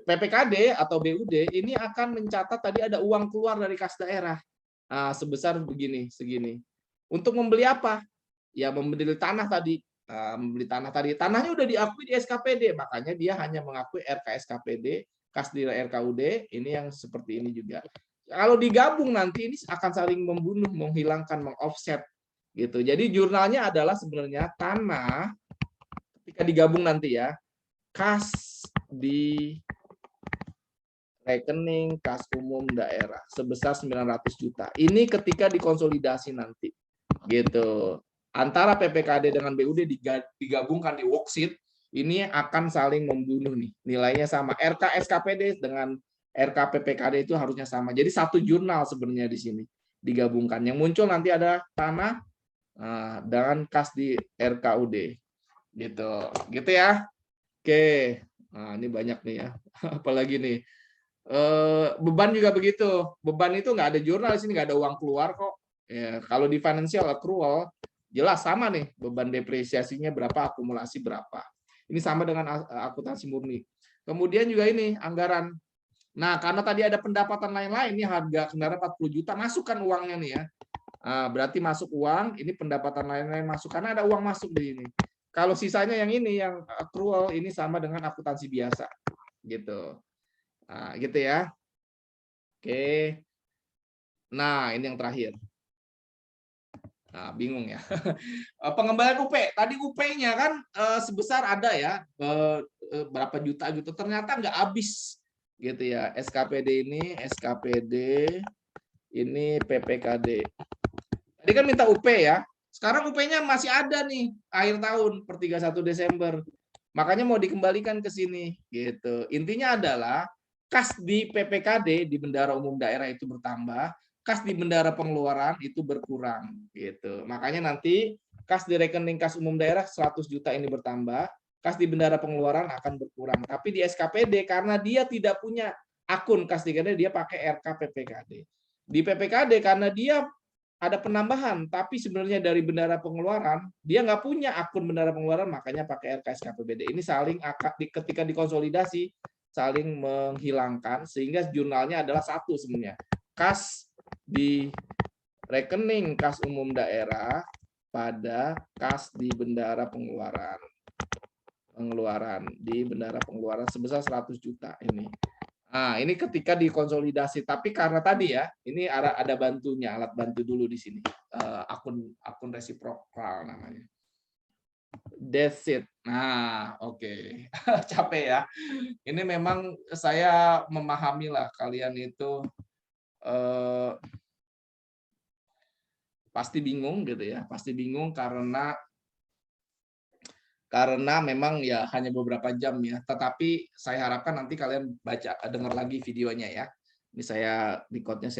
PPKD atau BUD ini akan mencatat tadi ada uang keluar dari kas daerah sebesar begini, segini. Untuk membeli apa? Ya membeli tanah tadi. Membeli tanah tadi. Tanahnya udah diakui di SKPD, makanya dia hanya mengakui RKSKPD, kas di RKUD, ini yang seperti ini juga. Kalau digabung nanti ini akan saling membunuh, menghilangkan, mengoffset gitu. Jadi jurnalnya adalah sebenarnya tanah ketika digabung nanti ya, kas di rekening kas umum daerah sebesar 900 juta. Ini ketika dikonsolidasi nanti. Gitu. Antara PPKD dengan BUD digabungkan di worksheet, ini akan saling membunuh nih. Nilainya sama. RK SKPD dengan RK PPKD itu harusnya sama. Jadi satu jurnal sebenarnya di sini digabungkan. Yang muncul nanti ada tanah dengan kas di RKUD. Gitu. Gitu ya. Oke. Nah, ini banyak nih ya. Apalagi nih. Beban juga begitu. Beban itu nggak ada jurnal di sini, nggak ada uang keluar kok. Ya, kalau di financial accrual jelas sama nih, beban depresiasinya berapa, akumulasi berapa. Ini sama dengan akuntansi murni. Kemudian juga ini anggaran. Nah, karena tadi ada pendapatan lain-lain, ini harga kendaraan 40 juta, masukkan uangnya nih ya. Berarti masuk uang, ini pendapatan lain-lain masuk karena ada uang masuk di ini. Kalau sisanya yang ini, yang accrual, ini sama dengan akuntansi biasa, gitu. Nah, gitu ya. Oke. Nah, ini yang terakhir. Nah, bingung ya. Pengembalian UP. Tadi UP-nya kan sebesar ada ya, berapa juta gitu. Ternyata nggak habis gitu ya. SKPD ini PPKD. Tadi kan minta UP ya. Sekarang UP-nya masih ada nih akhir tahun per 31 Desember. Makanya mau dikembalikan ke sini gitu. Intinya adalah kas di PPKD di bendahara umum daerah itu bertambah, kas di bendahara pengeluaran itu berkurang gitu. Makanya nanti kas di rekening kas umum daerah 100 juta ini bertambah, kas di bendahara pengeluaran akan berkurang. Tapi di SKPD karena dia tidak punya akun kas di PPKD, dia pakai RK PPKD. Di PPKD karena dia ada penambahan, tapi sebenarnya dari bendara pengeluaran dia nggak punya akun bendara pengeluaran, makanya pakai RKS KPBD. Ini saling ketika dikonsolidasi saling menghilangkan sehingga jurnalnya adalah satu sebenarnya. Kas di rekening kas umum daerah pada kas di bendara pengeluaran di bendara pengeluaran sebesar 100 juta ini. Nah, ini ketika dikonsolidasi, tapi karena tadi ya, ini ada bantunya, alat bantu dulu di sini, akun resiprokal namanya. That's it. Nah, oke. Capek ya. Ini memang saya memahami lah kalian itu pasti bingung gitu ya, pasti bingung karena memang ya hanya beberapa jam ya, tetapi saya harapkan nanti kalian dengar lagi videonya ya. Ini saya recordnya saya